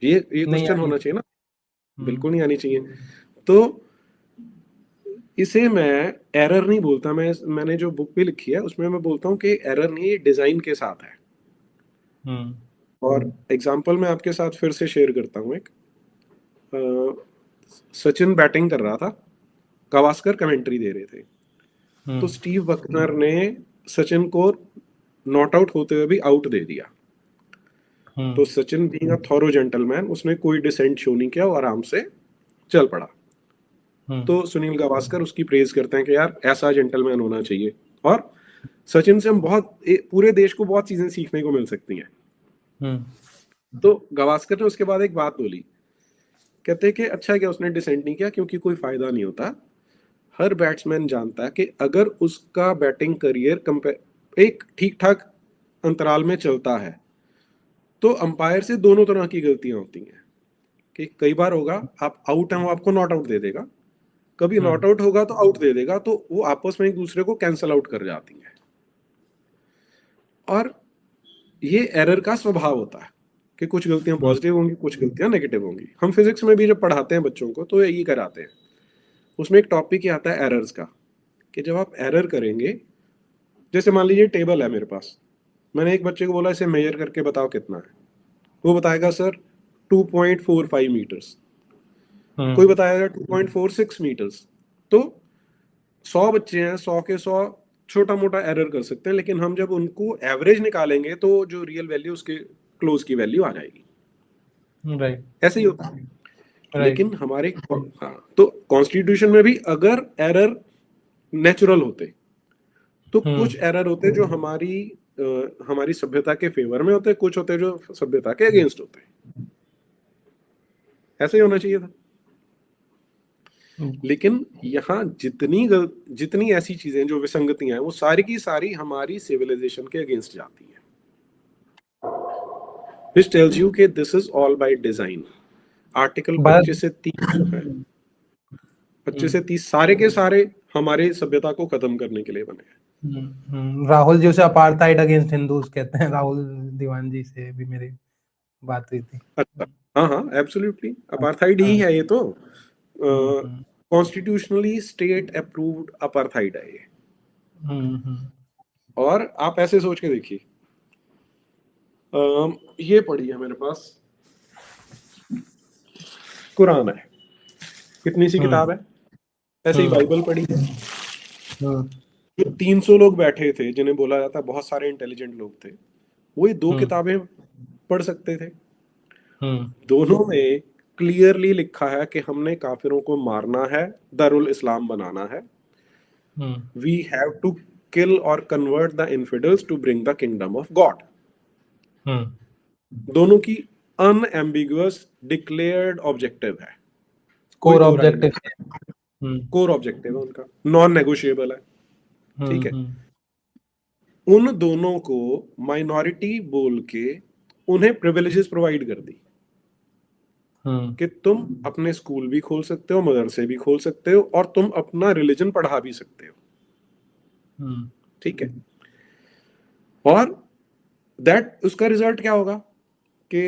ये क्वेश्चन होना चाहिए ना, बिल्कुल नहीं आनी चाहिए। तो इसे मैं एरर नहीं बोलता, मैंने जो बुक भी लिखी है उसमें मैं बोलता हूँ कि एरर नहीं, ये डिजाइन के साथ है। और एग्जांपल मैं आपके साथ फिर से शेयर करता हूँ एक। सचिन बैटिंग कर रहा था, गावस्कर कमेंट्री दे रहे थे, तो स्टीव बकनर ने सचिन को नॉट आउट होते हुए भी आउट दे दिया। तो Sachin being a thorough gentleman, उसने कोई डिसेंट शो नहीं किया, वो आराम से चल पड़ा। तो सुनील गावस्कर उसकी प्रेज करते हैं कि यार ऐसा जेंटलमैन होना चाहिए, और सचिन से हम पूरे देश को बहुत चीजें सीखने को मिल सकती हैं। तो गावस्कर ने उसके बाद एक बात बोली, कहते हैं कि अच्छा क्या उसने डिसेंट नहीं किया, क्योंकि कोई फायदा नहीं होता। हर बैट्समैन जानता है कि अगर उसका बैटिंग करियर एक ठीक ठाक अंतराल में चलता है, तो अंपायर से दोनों तरह की गलतियां होती हैं। कि कई बार होगा आप आउट हैं, वो आपको नॉट आउट दे देगा, कभी नॉट आउट होगा तो आउट दे देगा, तो वो आपस में एक दूसरे को कैंसल आउट कर जाती हैं। और ये एरर का स्वभाव होता है कि कुछ गलतियां पॉजिटिव होंगी, कुछ गलतियां नेगेटिव होंगी। हम फिजिक्स में भी जब पढ़ाते हैं बच्चों को तो यही कराते हैं। उसमें एक टॉपिक ही आता है एरर्स का, कि जब आप एरर करेंगे, जैसे मान लीजिए टेबल है मेरे पास, मैंने एक बच्चे को बोला इसे मेजर करके बताओ कितना है, वो बताएगा सर 2.45 मीटर्स, कोई बताएगा 2.46 मीटर्स। तो 100 बच्चे हैं, 100 के 100 छोटा मोटा एरर कर सकते हैं, लेकिन हम जब उनको एवरेज निकालेंगे तो जो रियल वैल्यू उसके क्लोज की वैल्यू आ जाएगी। राइट, ऐसे ही होता है। लेकिन हमारे तो कॉन्स्टिट्यूशन में भी अगर एरर नेचुरल होते, तो कुछ एरर होते जो हमारी सभ्यता के फेवर में होते, कुछ होते जो सभ्यता के अगेंस्ट होते। ऐसे ही होना चाहिए था। लेकिन यहाँ जितनी ऐसी चीजें जो विसंगतियां हैं, वो सारी की सारी हमारी सिविलाइजेशन के अगेंस्ट जाती हैं। Which tells you कि this is all by design। Article 25 से 30 है, 25 से 30 सारे के सारे हमारे सभ्यता को खत्म करने के लिए बने हैं। राहुल जी उसे अपार्थाइड अगेंस्ट हिंदूज कहते हैं, राहुल दीवान जी से भी मेरी बात हुई थी। अच्छा, हाँ हाँ, एब्सोल्युटली अपार्थाइड ही है ये तो, कॉन्स्टिट्यूशनली स्टेट अप्रूव्ड अपार्थाइड है ये। और आप ऐसे सोच के देखिए, ये पढ़ी है मेरे पास, कुरान है, कितनी सी किताब है, ऐसे ही बाइबल पढ़ी है। जो 300 लोग बैठे थे, जिन्हें बोला जाता है बहुत सारे इंटेलिजेंट लोग थे, वो ये 2 किताबें पढ़ सकते थे। दोनों में क्लियरली लिखा है कि हमने काफिरों को मारना है, दारुल इस्लाम बनाना है। वी हैव टू किल और convert the infidels to bring the kingdom of God. दोनों की अनएम्बिगुअस डिक्लेयर्ड ऑब्जेक्टिव है, कोर ऑब्जेक्टिव है उनका, नॉन नेगोशिएबल है। ठीक है, उन दोनों को माइनॉरिटी बोल के उन्हें प्रिविलेजेस प्रोवाइड कर दी कि तुम अपने स्कूल भी खोल सकते हो, मदरसे भी खोल सकते हो, और तुम अपना रिलीजन पढ़ा भी सकते हो। ठीक है, और उसका रिजल्ट क्या होगा कि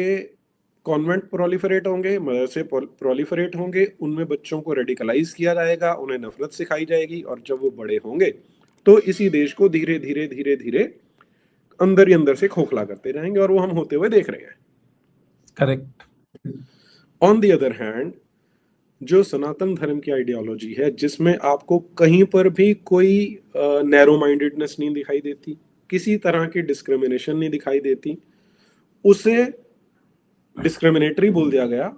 कॉन्वेंट प्रोलिफरेट होंगे, मदरसे प्रोलिफरेट होंगे, उनमें बच्चों को रेडिकलाइज किया जाएगा, उन्हें नफरत सिखाई जाएगी, और जब वो बड़े होंगे तो इसी देश को धीरे धीरे धीरे धीरे अंदर ही अंदर से खोखला करते जाएंगे, और वो हम होते हुए देख रहे हैं। Correct. On the other hand, जो सनातन धर्म की आइडियोलॉजी है, जिसमें आपको कहीं पर भी कोई नैरो माइंडेडनेस नहीं दिखाई देती, किसी तरह की डिस्क्रिमिनेशन नहीं दिखाई देती, उसे डिस्क्रिमिनेटरी बोल दिया गया,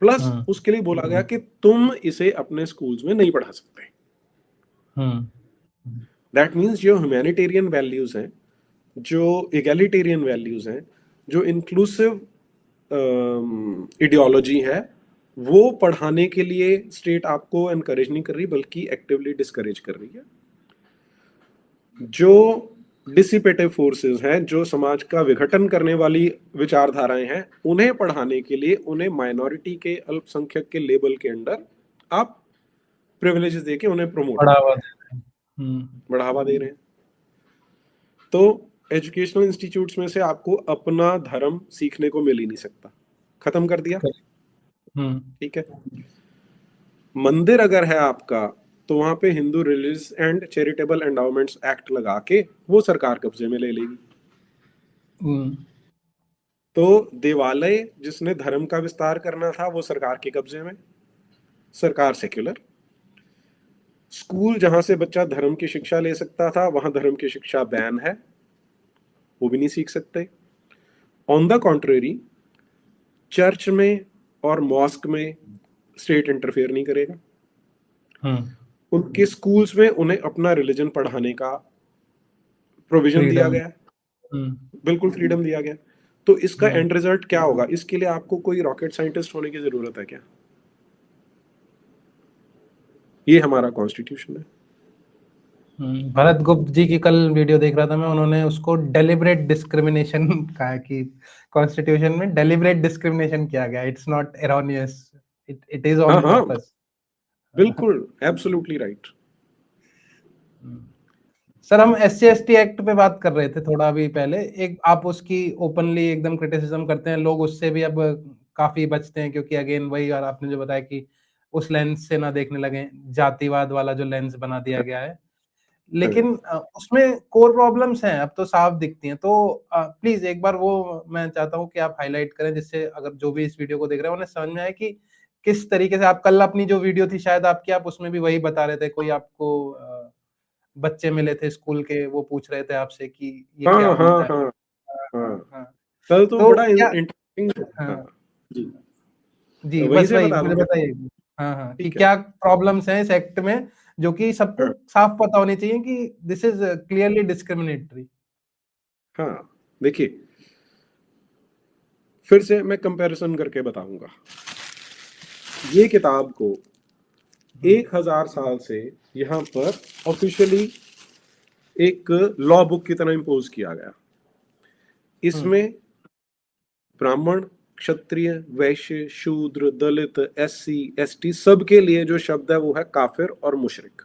प्लस उसके लिए बोला गया कि तुम इसे अपने स्कूल्स में नहीं पढ़ा सकते। दैट मीन्स जो ह्यूमैनिटेरियन वैल्यूज हैं, जो इगैलिटेरियन वैल्यूज हैं, जो इंक्लूसिव आइडियोलॉजी है, वो पढ़ाने के लिए स्टेट आपको एनकरेज नहीं कर रही, बल्कि एक्टिवली डिस्करेज कर रही है। जो डिसिपेटिव फोर्सेस हैं, जो समाज का विघटन करने वाली विचारधाराएं हैं, उन्हें पढ़ाने के लिए उन्हें माइनॉरिटी के, अल्पसंख्यक के लेबल के अंडर आप प्रिविलेजेस देके उन्हें प्रमोट बढ़ावा दे रहे हैं। तो एजुकेशनल इंस्टीट्यूट्स में से आपको अपना धर्म सीखने को मिल ही नहीं सकता, खत्म कर दिया। ठीक है, मंदिर अगर है आपका, तो वहां पे Hindu religious and charitable endowments act लगा के वो सरकार कब्जे में ले लेगी। तो देवालय जिसने धर्म का विस्तार करना था, वो सरकार के कब्जे में, सरकार सेक्युलर। स्कूल जहां से बच्चा धर्म की शिक्षा ले सकता था, वहां धर्म की शिक्षा बैन है, वो भी नहीं सीख सकते। ऑन द कॉन्ट्रेरी, चर्च में और मॉस्क में स्टेट इंटरफेयर नहीं करेगा। उनके स्कूल्स में उन्हें अपना रिलीजन पढ़ाने का प्रोविजन दिया गया, बिल्कुल फ्रीडम दिया गया। तो इसका एंड रिजल्ट क्या होगा? इसके लिए आपको कोई रॉकेट साइंटिस्ट होने की जरूरत है क्या? ये हमारा कॉन्स्टिट्यूशन है। भरत गुप्त जी की कल वीडियो देख रहा था मैं, उन्होंने उसको डेलिब्रेट डिस्क्रिमिनेशन कहा कि कॉन्स्टिट्यूशन में डेलिब्रेट डिस्क्रिमिनेशन किया गया, it's not erroneous, it is on purpose. बिल्कुल, एब्सोल्युटली राइट। सर, हम SC/ST एक्ट पे बात कर रहे थे थोड़ा अभी पहले, एक आप उसकी ओपनली एकदम क्रिटिसिज्म करते हैं, लोग उससे भी अब काफी बचते हैं, क्योंकि अगेन वही और आपने जो बताया कि उस लेंस से ना देखने लगे, जातिवाद वाला जो लेंस बना दिया गया है। लेकिन उसमें कोर प्रॉब्लम्स हैं, अब तो साफ दिखती हैं। तो प्लीज एक बार वो मैं चाहता हूँ कि आप हाईलाइट करें, जिससे अगर जो भी इस वीडियो को देख रहे हैं उन्हें समझ में आए कि किस तरीके से आप कल अपनी जो वीडियो थी शायद आपकी, आप उसमें भी वही बता रहे थे, कोई आपको बच्चे मिले थे स्कूल के, वो पूछ रहे थे आपसे कि ये क्या होता है। कल तो बड़ा इंटरेस्टिंग जी, बस वही मुझे बताइए। कि क्या प्रॉब्लम्स हैं इस एक्ट में, जो कि सबको साफ पता होनी चाहिए कि दिस इज क्लियरली डिस्क्रिमिनेटरी। देखिए, फिर से मैं कंपैरिजन करके बताऊंगा। ये किताब को 1000 साल से यहाँ पर ऑफिशियली एक लॉ बुक की तरह इंपोज किया गया। इसमें ब्राह्मण, क्षत्रिय, वैश्य, शूद्र, दलित, SC, ST सबके लिए जो शब्द है वो है काफिर और मुशरिक।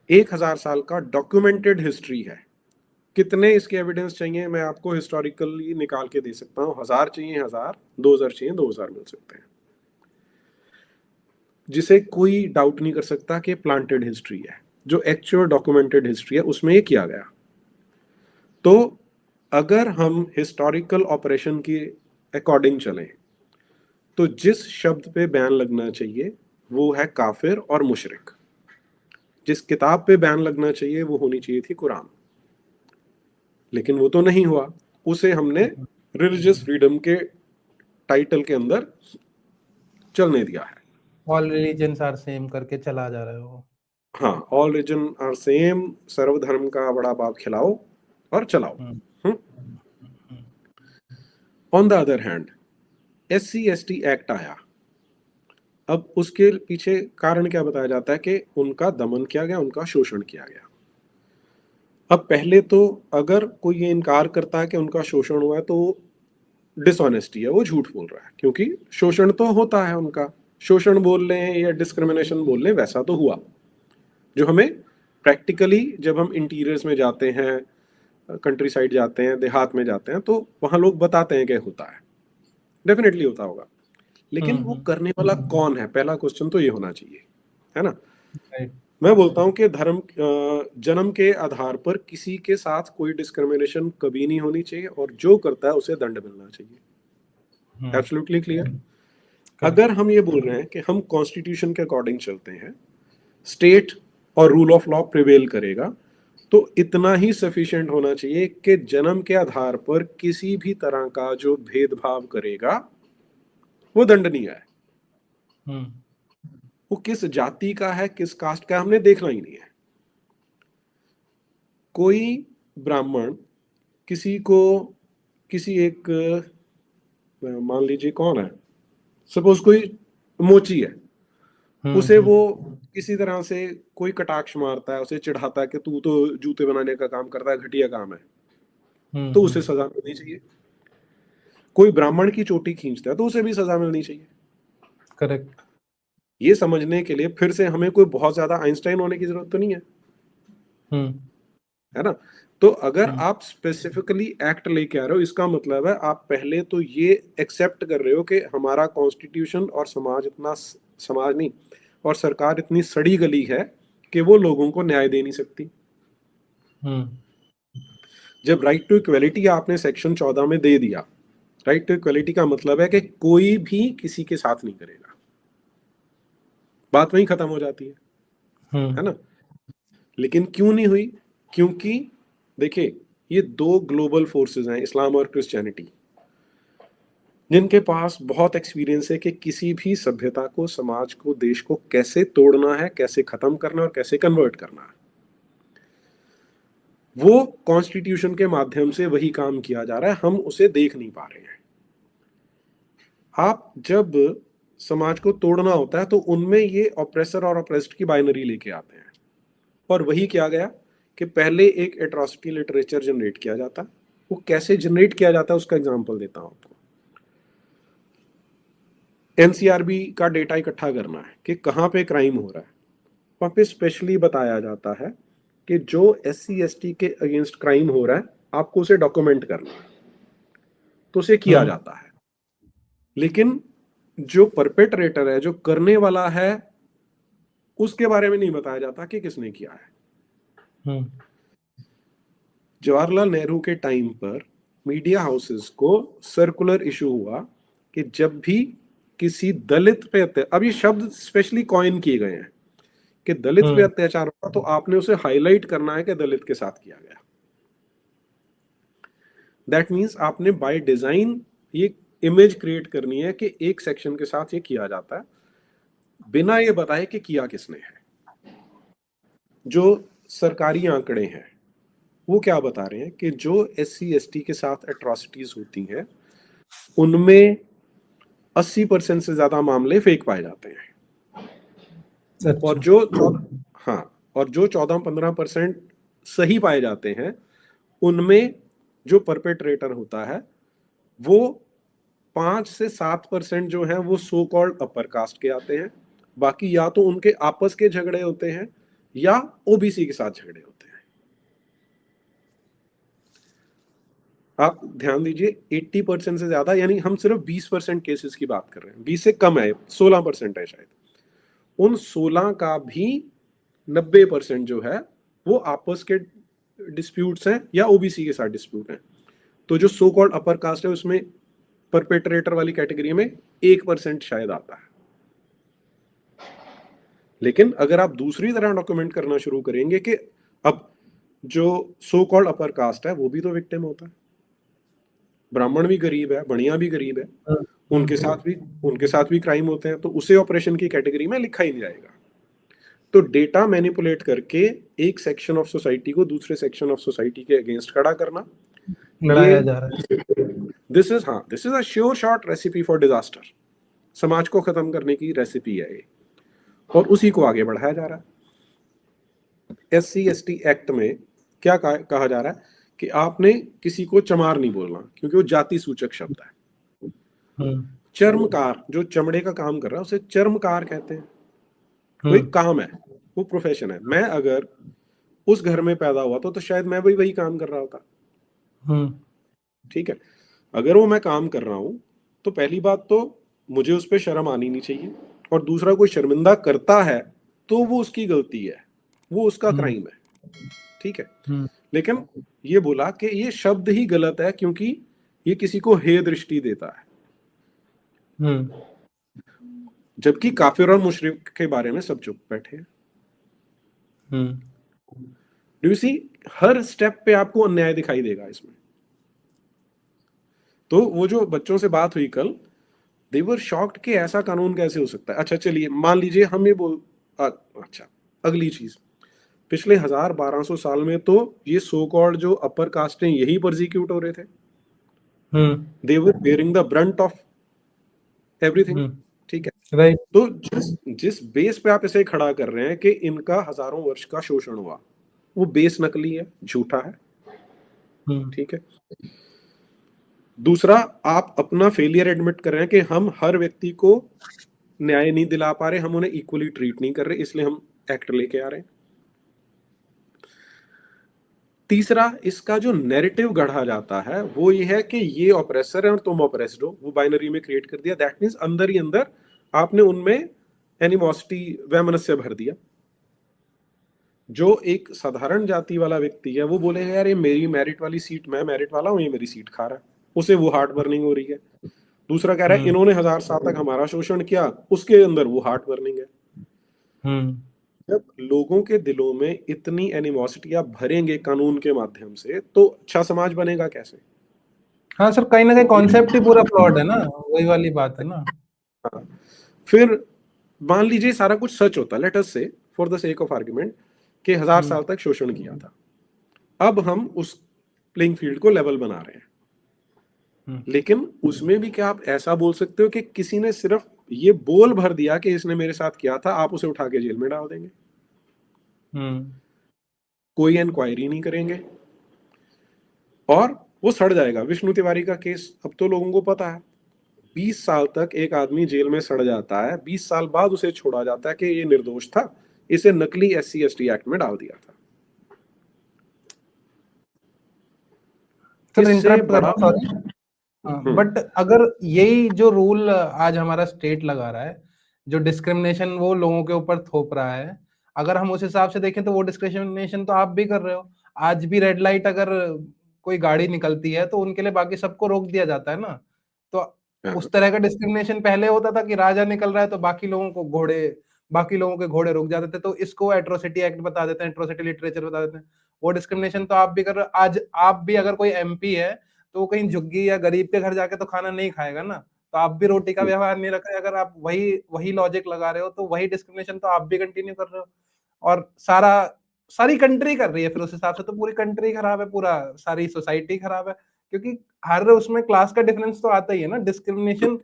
1000 साल का डॉक्यूमेंटेड हिस्ट्री है। कितने इसके एविडेंस चाहिए मैं आपको हिस्टोरिकली निकाल के दे सकता हूँ। 1000 चाहिए 1000, 2000 चाहिए 2000 मिल सकते हैं, जिसे कोई डाउट नहीं कर सकता कि प्लांटेड हिस्ट्री है। जो एक्चुअल डॉक्यूमेंटेड हिस्ट्री है उसमें ये किया गया। तो अगर हम हिस्टोरिकल ऑपरेशन के अकॉर्डिंग चलें, तो जिस शब्द पे बैन लगना चाहिए वो है काफिर और मुशरिक। जिस किताब पे बैन लगना चाहिए वो होनी चाहिए थी कुरान, लेकिन वो तो नहीं हुआ। उसे हमने रिलीजियस फ्रीडम के टाइटल के अंदर चलने दिया है। ऑल रिलीजन्स आर सेम करके चला जा रहा है वो। ऑल रिलीजन आर सेम, सर्वधर्म का बड़ा बाप खिलाओ और चलाओ। On the other hand, SC/ST act आया। अब उसके पीछे कारण क्या बताया जाता है कि उनका दमन किया गया, उनका शोषण किया गया। अब पहले तो अगर कोई ये इनकार करता है कि उनका शोषण हुआ है तो डिसऑनेस्टी है, वो झूठ बोल रहा है, क्योंकि शोषण तो होता है उनका। शोषण बोल लें या डिस्क्रिमिनेशन बोल लें, वैसा तो हुआ। जो हमें प्रैक्टिकली जब हम इंटीरियर्स में जाते हैं, कंट्री साइड जाते हैं, देहात में जाते हैं, तो वहां लोग बताते हैं कि होता है, डेफिनेटली होता होगा, लेकिन वो करने वाला कौन है, पहला क्वेश्चन तो ये होना चाहिए, है ना। राइट। मैं बोलता हूँ कि जन्म के आधार पर किसी के साथ कोई डिस्क्रिमिनेशन कभी नहीं होनी चाहिए, और जो करता है उसे दंड मिलना चाहिए। Absolutely clear. अगर हम ये बोल रहे हैं कि हम कॉन्स्टिट्यूशन के अकॉर्डिंग चलते हैं, स्टेट और रूल ऑफ लॉ प्रिवेल करेगा, तो इतना ही सफिशिएंट होना चाहिए कि जन्म के आधार पर किसी भी तरह का जो भेदभाव करेगा वो दंडनीय है। वो किस जाति का है, किस कास्ट का है, हमने देखना ही नहीं है। कोई ब्राह्मण किसी को, किसी एक, मान लीजिए कौन है, सपोज कोई मोची है, उसे वो किसी तरह से कोई कटाक्ष मारता है, उसे चिढ़ाता है कि तू तो जूते बनाने का काम करता है, घटिया काम है, तो उसे सजा मिलनी चाहिए। कोई ब्राह्मण की चोटी खींचता है तो उसे भी सजा मिलनी चाहिए। करेक्ट। ये समझने के लिए फिर से हमें कोई बहुत ज्यादा आइंस्टाइन होने की जरूरत तो नहीं है ना। तो अगर आप स्पेसिफिकली एक्ट लेके आ रहे हो, इसका मतलब है आप पहले तो ये एक्सेप्ट कर रहे हो कि हमारा कॉन्स्टिट्यूशन और समाज इतना, समाज नहीं, और सरकार इतनी सड़ी गली है कि वो लोगों को न्याय दे नहीं सकती। जब राइट टू इक्वलिटी आपने सेक्शन 14 में दे दिया, राइट टू इक्वलिटी का मतलब है कि कोई भी किसी के साथ नहीं करेगा, बात वहीं खत्म हो जाती है ना। लेकिन क्यों नहीं हुई? क्योंकि देखिए, ये दो ग्लोबल फोर्सेस हैं, इस्लाम और क्रिश्चियनिटी, जिनके पास बहुत एक्सपीरियंस है कि किसी भी सभ्यता को, समाज को, देश को कैसे तोड़ना है, कैसे खत्म करना है और कैसे कन्वर्ट करना है। वो कॉन्स्टिट्यूशन के माध्यम से वही काम किया जा रहा है, हम उसे देख नहीं पा रहे हैं। आप जब समाज को तोड़ना होता है तो उनमें ये ऑप्रेसर और ऑप्रेस्ड की बाइनरी लेके आते हैं, और वही किया गया कि पहले एक एट्रॉसिटी लिटरेचर जनरेट किया जाता है। वो कैसे जनरेट किया जाता है उसका एग्जांपल देता हूं आपको। एनसीआरबी का डेटा इकट्ठा करना है कि कहाँ पे क्राइम हो रहा है, वहां पे स्पेशली बताया जाता है कि जो SC ST के अगेंस्ट क्राइम हो रहा है आपको उसे डॉक्यूमेंट करना है, तो उसे किया जाता है। लेकिन जो परपेट्रेटर है, जो करने वाला है, उसके बारे में नहीं बताया जाता कि किसने किया है। जवाहरलाल नेहरू के टाइम पर मीडिया हाउसेस को सर्कुलर इशू हुआ कि जब भी किसी दलित पे अब ये शब्द स्पेशली कॉइन किए गए हैं कि दलित पे अत्याचार हुआ, तो आपने उसे हाईलाइट करना है कि दलित के साथ किया गया। दैट मीन्स आपने बाय डिजाइन ये इमेज क्रिएट करनी है कि एक सेक्शन के साथ ये किया जाता है, बिना ये बताए कि किया किसने है। जो सरकारी आंकड़े हैं वो क्या बता रहे हैं कि जो SC ST के साथ एट्रॉसिटीज होती हैं उनमें 80% से ज्यादा मामले फेक पाए जाते हैं, और जो हाँ, और जो 14-15% सही पाए जाते हैं उनमें जो परपेट्रेटर होता है वो 5 से 7% जो है वो सो कॉल्ड अपर कास्ट के आते हैं, बाकी या तो उनके आपस के झगड़े होते हैं या OBC के साथ झगड़े होते हैं। आप ध्यान दीजिए, 80% से ज्यादा, यानी हम सिर्फ 20% केसेस की बात कर रहे हैं, 20 से कम है, 16% है शायद। उन 16 का भी 90% जो है वो आपस के डिस्प्यूट्स हैं या OBC के साथ डिस्प्यूट हैं। तो जो सो कॉल्ड अपर कास्ट है उसमें परपेट्रेटर वाली कैटेगरी में 1% शायद आता है। लेकिन अगर आप दूसरी तरह डॉक्यूमेंट करना शुरू करेंगे कि अब जो सो कॉल्ड अपर कास्ट है वो भी तो विक्टिम होता है, ब्राह्मण भी गरीब है, बढ़िया भी गरीब है, उनके साथ भी क्राइम होते हैं, तो उसे ऑपरेशन की कैटेगरी में लिखा ही नहीं जाएगा। तो डेटा मैनिपुलेट करके एक सेक्शन ऑफ सोसाइटी को दूसरे सेक्शन ऑफ सोसाइटी के अगेंस्ट खड़ा करना, लड़ाया जा रहा है। This is a sure shot recipe for disaster. समाज को खत्म करने की रेसिपी है ये, और उसी को आगे बढ़ाया जा रहा है। SC ST एक्ट में क्या कहा जा रहा है कि आपने किसी को चमार नहीं बोलना, क्योंकि वो जाति सूचक शब्द है। चर्मकार, जो चमड़े का काम कर रहा है उसे चर्मकार कहते हैं। वो एक काम है, वो प्रोफेशन है। मैं अगर उस घर में पैदा हुआ तो शायद मैं भी वही काम कर रहा होता, हम्म ठीक है। अगर वो मैं काम कर रहा हूं तो पहली बात तो मुझे उस पर शर्म आनी नहीं चाहिए, और दूसरा कोई शर्मिंदा करता है तो वो उसकी गलती है, वो उसका हम्म क्राइम है। ठीक है। हम्म लेकिन ये बोला कि ये शब्द ही गलत है क्योंकि ये किसी को हे दृष्टि देता है, हम्म जबकि काफिर और मुशरिक के बारे में सब चुप बैठे हैं। हम्म डू यू सी, हर स्टेप पे आपको अन्याय दिखाई देगा इसमें। तो वो जो बच्चों से बात हुई कल, दे वर शॉक्ड कि ऐसा कानून कैसे हो सकता है। अच्छा चलिए मान लीजिए हम ये अच्छा, अगली चीज, पिछले 1000-1200 साल में तो ये सो कॉल्ड जो अपर कास्ट हैं यही परसिक्यूट हो रहे थे। Hmm they were bearing the brunt of everything. Hmm ठीक है। राइट। तो जिस जिस बेस पे आप इसे खड़ा कर रहे हैं कि इनका हजारों वर्ष का शोषण हुआ, वो बेस नकली है, झूठा है। हम्म ठीक है। दूसरा, आप अपना फेलियर एडमिट कर रहे हैं कि हम हर व्यक्ति को न्याय नहीं दिला पा रहे, हम उन्हें इक्वली ट्रीट नहीं कर रहे, इसलिए हम एक्ट लेके आ रहे हैं। तीसरा, इसका जो नैरेटिव गढ़ा जाता है वो ये है कि ये ऑपरेसर है और तुम ऑपरेस्ड हो, वो बाइनरी में क्रिएट कर दिया। दैट मीन्स अंदर ही अंदर आपने उनमें एनिमोसिटी, वैमनस्य भर दिया। जो एक साधारण जाति वाला व्यक्ति है वो बोलेगा यार ये मेरी मेरिट वाली सीट, मैं मेरिट वाला हूँ, ये मेरी सीट खा रहा है, उसे वो हार्ट बर्निंग हो रही है। दूसरा कह रहा है हम्म इन्होंने 1000 साल तक हमारा शोषण किया, उसके अंदर वो हार्ट बर्निंग है। हम्म जब लोगों के दिलों में इतनी एनिमोसिटी आप भरेंगे कानून के माध्यम से तो अच्छा समाज बनेगा कैसे? हाँ सर, कहीं ना कहीं कॉन्सेप्ट ही पूरा फ्लॉड है ना, वही वाली बात है ना। हाँ। फिर मान लीजिए सारा कुछ सच होता, लेट अस से for the sake of argument कि 1000 साल हम्म तक शोषण किया था। अब हम उस प्लेइंग फील्ड को लेवल बना रहे हैं, हम्म लेकिन उसमें भी क्या आप ऐसा बोल सकते हो कि किसी ने सिर्फ ये बोल भर दिया कि इसने मेरे साथ किया था, आप उसे उठा के जेल में डाल देंगे? हम्म कोई इंक्वायरी नहीं करेंगे और वो सड़ जाएगा। विष्णु तिवारी का केस अब तो लोगों को पता है। 20 साल तक एक आदमी जेल में सड़ जाता है, 20 साल बाद उसे छोड़ा जाता है कि ये निर्दोष था, इसे नकली SC/ST एक्ट में डाल दिया था। सर इससे इंटरप्ट कर बड़ा रहा हूँ, सॉरी। हाँ, हम्म बट अगर यही जो रूल आज हमारा स्टेट लगा रहा है, जो डिस्क्रिमिनेशन वो लोगों के ऊपर थोप रहा है, अगर हम उस हिसाब से देखें तो वो डिस्क्रिमिनेशन तो आप भी कर रहे हो। आज भी रेड लाइट अगर कोई गाड़ी निकलती है तो उनके लिए बाकी सबको रोक दिया जाता है ना। तो हाँ, उस तरह का डिस्क्रिमिनेशन पहले होता था कि राजा निकल रहा है तो बाकी लोगों के घोड़े रुक जाते थे, तो इसको एट्रोसिटी एक्ट बता देते हैं, एट्रोसिटी लिटरेचर बता देते हैं। वो डिस्क्रिमिनेशन तो आप भी कर रहे हो। आज आप भी अगर कोई MP है तो वो कहीं झुग्गी या गरीब के घर जाके तो खाना नहीं खाएगा ना। तो आप भी रोटी का व्यवहार नहीं रख रहे, अगर आप वही वही लॉजिक लगा रहे हो तो वही डिस्क्रिमिनेशन तो आप भी कंटिन्यू कर रहे हो। और सारी कंट्री कर रही है फिर उस हिसाब से, तो पूरी कंट्री खराब है, पूरा सारी सोसाइटी खराब है। क्योंकि हर उसमें क्लास का डिफरेंस तो आता ही है ना। डिस्क्रिमिनेशन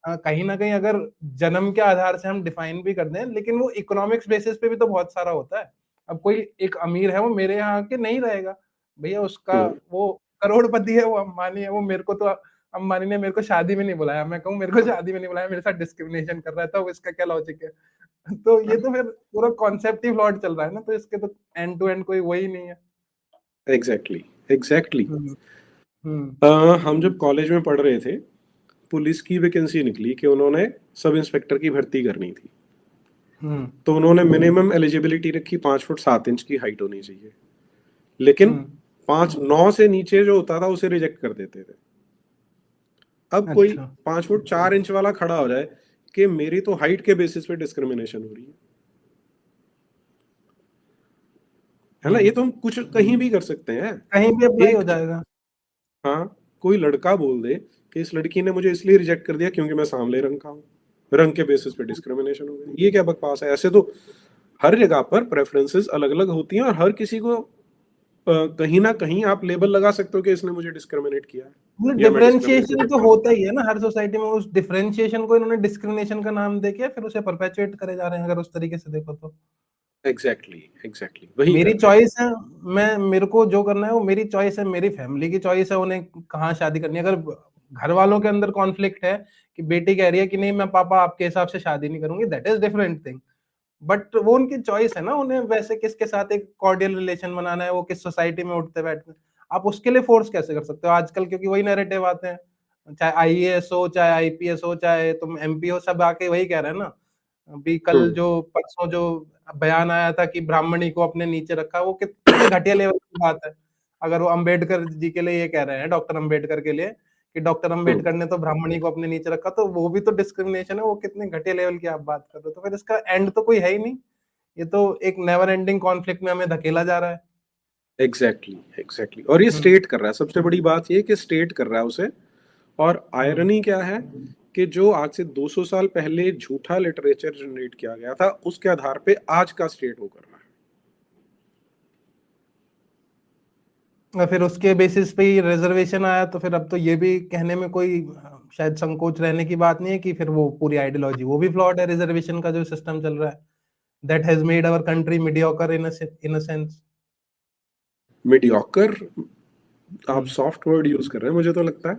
कहीं ना कहीं अगर जन्म के आधार से हम डिफाइन भी कर दें, लेकिन वो इकोनॉमिक्स बेसिस पे भी तो बहुत सारा होता है। अब कोई एक अमीर है, वो मेरे यहाँ के नहीं रहेगा भैया, उसका हम्म, वो करोड़पति है, वो अंबानी है, वो मेरे को तो अंबानी ने मेरे को शादी में नहीं बुलाया, मैं कहूँ मेरे को शादी में नहीं बुलाया, मेरे साथ डिस्क्रिमिनेशन कर रहा है, तो इसका क्या लॉजिक है? तो ये तो फिर पूरा कॉन्सेप्ट ही फ्लॉड चल रहा है ना, तो इसके तो एंड टू एंड कोई वही नहीं है। Exactly exactly. हम्म हम्म हम जब कॉलेज में पढ़ रहे थे, पुलिस की वैकेंसी निकली कि उन्होंने सब इंस्पेक्टर की भर्ती करनी थी। हम्म तो उन्होंने मिनिमम एलिजिबिलिटी रखी 5 फुट 7 इंच की हाइट होनी चाहिए, लेकिन हम्म 5'9" से नीचे जो होता था उसे रिजेक्ट कर देते थे। अब कोई अच्छा। 5 फुट 4 इंच वाला खड़ा हो जाए कि मेरी तो हाइट के बेसिस पे डिस्क्रिमिनेशन हो रही है ना? ये तो हम कुछ कहीं भी कर सकते हैं। कहीं भी अप्लाई हो एक जाएगा। हाँ, कोई लड़का बोल दे कि इस लड़की ने मुझे इसलिए रिजेक्ट कर दिया क्योंकि मैं सांवले रंग का हूँ, रंग के बेसिस पे डिस्क्रिमिनेशन हो गई। ये क्या बकवास है? ऐसे तो हर जगह पर प्रेफरेंसेस अलग अलग होती हैं और हर किसी को कहीं ना कहीं आप लेबल लगा सकते हो कि इसने मुझे डिस्क्रिमिनेट किया है मतलब या मैं डिस्क्रिमिनेट डिफरेंशिएशन तो करता हूँ। होता ही है ना हर सोसाइटी में, उस डिफरेंशिएशन को इन्होंने डिस्क्रिमिनेशन का नाम देके फिर उसे परपेचुएट करे जा रहे हैं, अगर उस तरीके से देखो तो। एग्जैक्टली एग्जैक्टली वही मेरी कर रहे हैं। चॉइस है, मैं मेरे को जो करना है वो मेरी चॉइस है, मेरी फैमिली की चॉइस है उन्हें कहाँ शादी करनी है। अगर घर वालों के अंदर कॉन्फ्लिक्ट है कि बेटी कह रही है कि नहीं मैं पापा आपके हिसाब से शादी नहीं करूंगी, that is different thing. But वो उनकी चॉइस है ना, उन्हें वैसे किसके साथ एक कॉर्डियल रिलेशन बनाना है, वो किस सोसाइटी में उठते बैठते हैं। आप उसके लिए फोर्स कैसे कर सकते हो आजकल, क्योंकि वही नैरेटिव आते हैं, चाहे आईएएस हो, चाहे आईपीएस हो, चाहे तुम एमपी हो, सब आके वही कह रहे हैं ना। अभी कल जो परसों जो बयान आया था कि ब्राह्मणी को अपने नीचे रखा, वो कितने घटिया लेवल की बात है। अगर वो अंबेडकर जी के लिए ये कह रहे हैं, डॉक्टर अंबेडकर के लिए, कि डॉक्टर अंबेडकर ने तो ब्राह्मणी को अपने नीचे रखा, तो वो भी तो डिस्क्रिमिनेशन है। वो कितने घटिया लेवल की आप बात कर रहे हो, तो फिर इसका एंड तो कोई है ही नहीं। ये तो एक नेवर एंडिंग कॉन्फ्लिक्ट में हमें धकेला जा रहा है। एग्जैक्टली और ये स्टेट कर रहा है, सबसे बड़ी बात ये कि स्टेट कर रहा है उसे। और आयरनी क्या है कि जो आज से 200 साल पहले झूठा लिटरेचर जनरेट किया गया था, उसके आधार पे आज का स्टेट वो कर रहा है। और फिर उसके बेसिस पे ही रिजर्वेशन आया, तो फिर अब तो ये भी कहने में कोई शायद संकोच रहने की बात नहीं है कि फिर वो पूरी आइडियोलॉजी वो भी फ्लॉड है, रिजर्वेशन का जो सिस्टम चल रहा है, that has made our country mediocre in a sense. Mediocre, आप सॉफ्ट वर्ड यूज कर रहे हैं मुझे तो लगता है।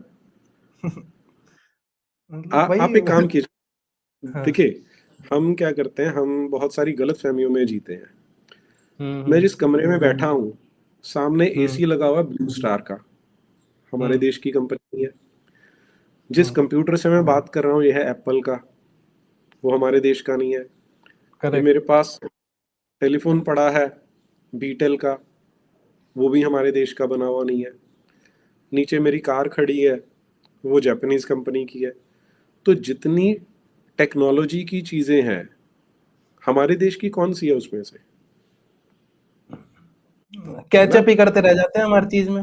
आप एक काम कीजिए, हाँ। देखिए हम क्या करते हैं, हम बहुत सारी गलत फहमियों में जीते हैं। मैं जिस कमरे में बैठा हूँ, सामने एसी लगा हुआ ब्लू स्टार का, हमारे देश की कंपनी है। जिस कंप्यूटर से मैं बात कर रहा हूँ, यह है एप्पल का, वो हमारे देश का नहीं है। ये मेरे पास टेलीफोन पड़ा है बीटेल का, वो भी हमारे देश का बना हुआ नहीं है। नीचे मेरी कार खड़ी है, वो जापानीज कंपनी की है। तो जितनी टेक्नोलॉजी की चीजें हैं, हमारे देश की कौन सी है उसमें से? कैचअप ही करते रह जाते हैं हमारी चीज में,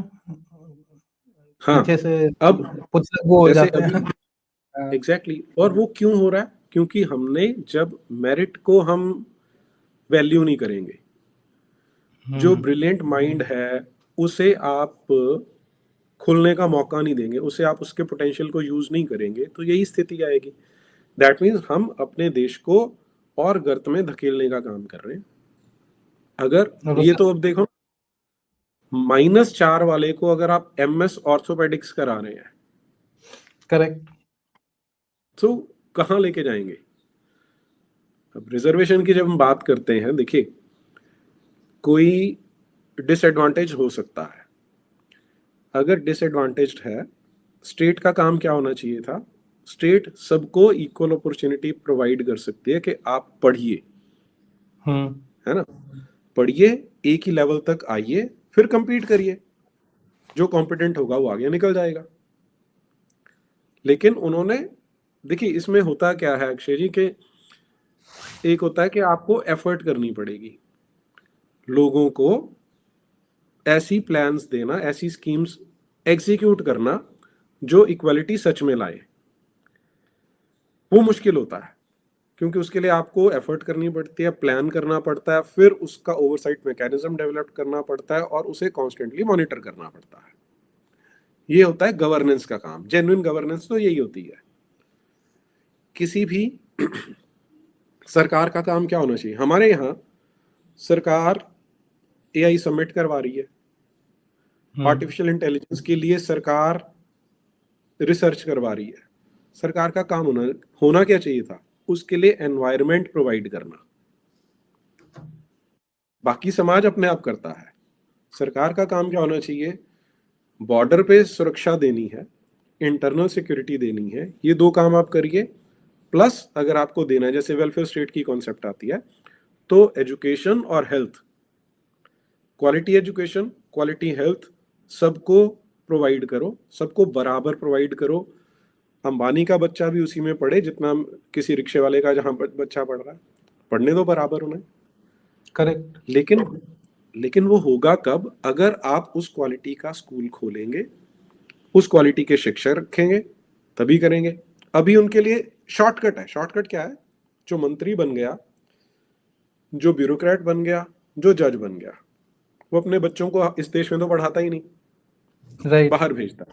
हाँ। पीछे से अब कुछ वो हो जैसे जाते हैं। एग्जैक्टली और वो क्यों हो रहा है? क्योंकि हमने जब मेरिट को हम वैल्यू नहीं करेंगे, जो ब्रिलियंट माइंड है उसे आप खुलने का मौका नहीं देंगे, उसे आप उसके पोटेंशियल को यूज नहीं करेंगे, तो यही स्थिति आएगी। दैट मीन्स हम अपने देश को और गर्त में धकेलने का काम कर रहे हैं। अगर ये तो अब देखो, -4 वाले को अगर आप MS ऑर्थोपेडिक्स करा रहे हैं, करेक्ट। तो कहाँ लेके जाएंगे? अब रिजर्वेशन की जब हम बात करते हैं, देखिए कोई डिसएडवांटेज हो सकता है। अगर डिसएडवांटेज्ड है, स्टेट का काम क्या होना चाहिए था? स्टेट सबको इक्वल अपॉर्चुनिटी प्रोवाइड कर सकती है कि आप पढ़िए, है ना, पढ़िए, एक ही लेवल तक आइए, फिर compete करिए, जो कॉम्पिटेंट होगा वो आगे निकल जाएगा। लेकिन उन्होंने, देखिए इसमें होता क्या है अक्षय जी, के एक होता है कि आपको एफर्ट करनी पड़ेगी, लोगों को ऐसी प्लान्स देना, ऐसी स्कीम्स एग्जीक्यूट करना जो इक्वालिटी सच में लाए। वो मुश्किल होता है, क्योंकि उसके लिए आपको एफर्ट करनी पड़ती है, प्लान करना पड़ता है, फिर उसका ओवरसाइट मैकेनिज्म डेवलप करना पड़ता है और उसे कॉन्स्टेंटली मॉनिटर करना पड़ता है। ये होता है गवर्नेंस का काम। जेन्युइन गवर्नेंस तो यही होती है। किसी भी सरकार का काम क्या होना चाहिए? हमारे यहाँ सरकार AI सबमिट करवा रही है, आर्टिफिशियल इंटेलिजेंस के लिए सरकार रिसर्च करवा रही है। सरकार का काम होना क्या चाहिए था? उसके लिए एनवायरनमेंट प्रोवाइड करना। बाकी समाज अपने आप करता है। सरकार का काम क्या होना चाहिए? बॉर्डर पे सुरक्षा देनी है, इंटरनल सिक्योरिटी देनी है, ये 2 काम आप करिए। प्लस अगर आपको देना है, जैसे वेलफेयर स्टेट की कॉन्सेप्ट आती है, तो एजुकेशन और health, quality education, quality health सबको प्रोवाइड करो, सबको बराबर प्रोवाइड करो। अंबानी का बच्चा भी उसी में पढ़े जितना किसी रिक्शे वाले का जहां बच्चा पढ़ रहा है, पढ़ने दो बराबर उन्हें। करेक्ट। लेकिन वो होगा कब? अगर आप उस क्वालिटी का स्कूल खोलेंगे, उस क्वालिटी के शिक्षक रखेंगे, तभी करेंगे। अभी उनके लिए शॉर्टकट है। शॉर्टकट क्या है? जो मंत्री बन गया, जो ब्यूरोक्रेट बन गया, जो जज बन गया, वो अपने बच्चों को इस देश में तो पढ़ाता ही नहीं, राइट। बाहर भेजता।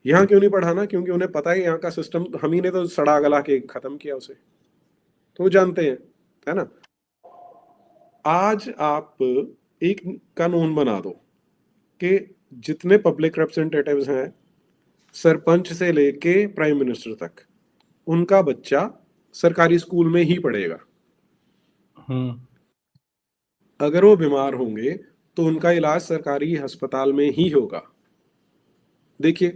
यहाँ क्यों नहीं पढ़ाना? क्योंकि उन्हें पता है यहाँ का सिस्टम हम ही ने तो सड़ा गला के खत्म किया उसे, तो वो जानते हैं, है ना। आज आप एक कानून बना दो कि जितने पब्लिक रिप्रेजेंटेटिव्स हैं, सरपंच से लेके प्राइम मिनिस्टर तक, उनका बच्चा सरकारी स्कूल में ही पढ़ेगा। अगर वो बीमार होंगे तो उनका इलाज सरकारी अस्पताल में ही होगा। देखिए,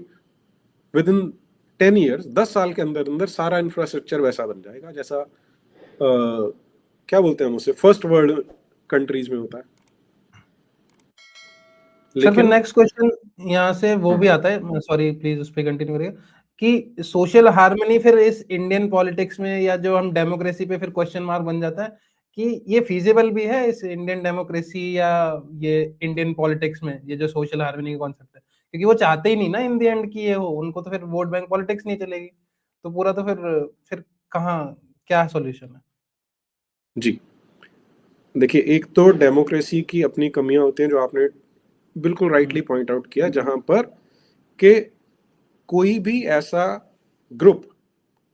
विद इन 10 ईयर्स, 10 साल के अंदर अंदर सारा इंफ्रास्ट्रक्चर वैसा बन जाएगा जैसा क्या बोलते हैं हम उसे, फर्स्ट वर्ल्ड कंट्रीज में होता है। सर फिर लेकिन नेक्स्ट क्वेश्चन यहाँ से वो भी आता है, सॉरी प्लीज उस पर कंटिन्यू करिएगा, कि सोशल हार्मनी फिर इस इंडियन पॉलिटिक्स में या जो हम डेमोक्रेसी पे फिर क्वेश्चन मार्क बन जाता है कि ये फीजिबल भी है इस इंडियन डेमोक्रेसी या ये इंडियन पॉलिटिक्स में, ये जो सोशल हार्मनी का कॉन्सेप्ट है, क्योंकि वो चाहते ही नहीं ना इन द एंड की ये हो, उनको तो फिर वोट बैंक पॉलिटिक्स नहीं चलेगी, तो पूरा तो फिर कहाँ क्या सॉल्यूशन है? जी, देखिए, एक तो डेमोक्रेसी की अपनी कमियां होती हैं जो आपने बिल्कुल राइटली पॉइंट आउट किया, जहां पर कि कोई भी ऐसा ग्रुप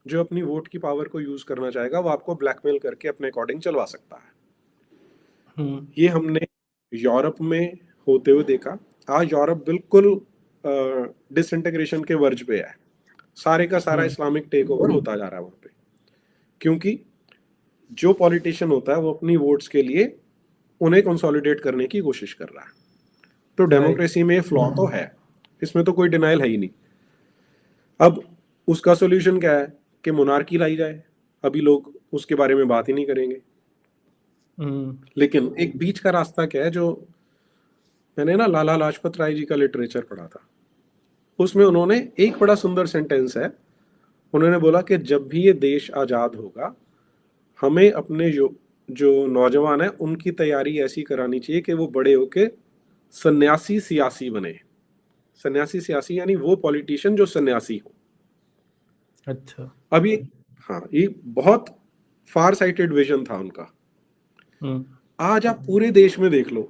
जो अपनी वोट की पावर को यूज करना चाहेगा वो आपको ब्लैकमेल करके अपने अकॉर्डिंग चलवा सकता है। ये हमने यूरोप में होते हुए देखा। आज यूरोप बिल्कुल डिसइंटीग्रेशन के वर्ज पे है, सारे का सारा इस्लामिक टेक ओवर होता जा रहा है वहां पे, क्योंकि जो पॉलिटिशियन होता है वो अपनी वोट्स के लिए उन्हें कंसोलिडेट करने की कोशिश कर रहा है। तो डेमोक्रेसी में फ्लॉ तो है, इसमें तो कोई डिनाइल है ही नहीं। अब उसका सोल्यूशन क्या है कि मोनार्की लाई जाए। अभी लोग उसके बारे में बात ही नहीं करेंगे, लेकिन एक बीच का रास्ता क्या है, जो मैंने ना लाला लाजपत राय जी का लिटरेचर पढ़ा था, उसमें उन्होंने एक बड़ा सुंदर सेंटेंस है, उन्होंने बोला कि जब भी ये देश आजाद होगा हमें अपने जो जो नौजवान है उनकी तैयारी ऐसी करानी चाहिए कि वो बड़े होके सन्यासी सियासी बने। सन्यासी सियासी यानी वो पॉलिटिशियन जो सन्यासी हो। अच्छा। अभी हाँ, ये बहुत फार साइटेड विजन था उनका। आज आप पूरे देश में देख लो,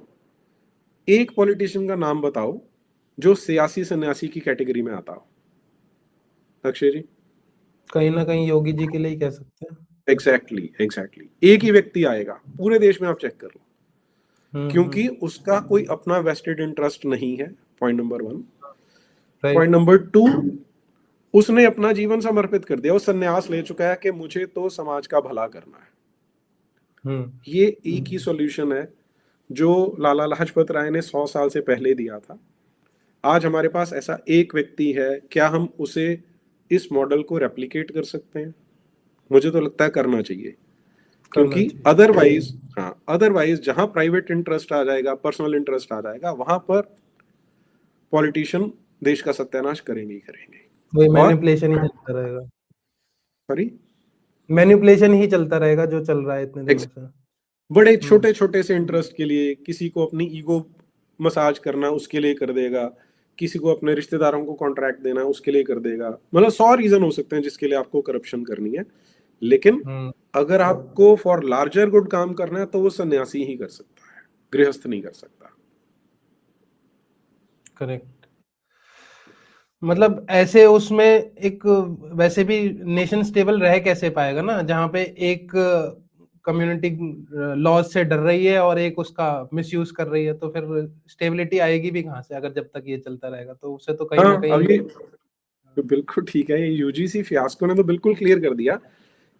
एक पॉलिटिशियन का नाम बताओ जो सियासी सन्यासी की कैटेगरी में आता हो। अक्षय जी, कहीं ना कहीं योगी जी के लिए ही कह सकते हैं। एग्जैक्टली एक ही व्यक्ति आएगा पूरे देश में, आप चेक कर लो, क्योंकि उसका कोई अपना वेस्टेड इंटरेस्ट नहीं है, पॉइंट नंबर 1। पॉइंट नंबर 2, उसने अपना जीवन समर्पित कर दिया, वो सन्यास ले चुका है कि मुझे तो समाज का भला करना है। ये एक ही सॉल्यूशन है जो लाला लाजपत राय ने 100 साल से पहले दिया था। आज हमारे पास ऐसा एक व्यक्ति है, क्या हम उसे इस मॉडल को रेप्लिकेट कर सकते हैं? मुझे तो लगता है करना चाहिए, क्योंकि अदरवाइज जहां प्राइवेट इंटरेस्ट आ जाएगा, पर्सनल इंटरेस्ट आ जाएगा, वहां पर पॉलिटिशियन देश का सत्यानाश करेंगे ही करेंगे। वही और मैनिपुलेशन ही चलता रहेगा, सॉरी, मैनिपुलेशन ही चलता रहेगा जो चल रहा है इतने दिनों से। बड़े छोटे छोटे से इंटरेस्ट के लिए किसी को अपनी ईगो मसाज करना, उसके लिए कर देगा, किसी को अपने रिश्तेदारों को कॉन्ट्रैक्ट देना, उसके लिए कर देगा। मतलब 100 रीजन हो सकते हैं जिसके लिए आपको करप्शन करनी है, लेकिन अगर आपको फॉर लार्जर गुड काम करना है तो वो सन्यासी ही कर सकता है, गृहस्थ नहीं कर सकता। करेक्ट। मतलब ऐसे उसमें एक वैसे भी नेशन स्टेबल रह कैसे पाएगा ना, जहाँ पे एक कम्युनिटी लॉज से डर रही है और एक उसका मिसयूज कर रही है, तो फिर स्टेबिलिटी आएगी भी कहाँ से अगर जब तक ये चलता रहेगा, तो उससे तो कहीं ना हाँ, कहीं। अब ये तो बिल्कुल ठीक है, ये यूजीसी फियास्को ने तो बिल्कुल क्लियर कर दिया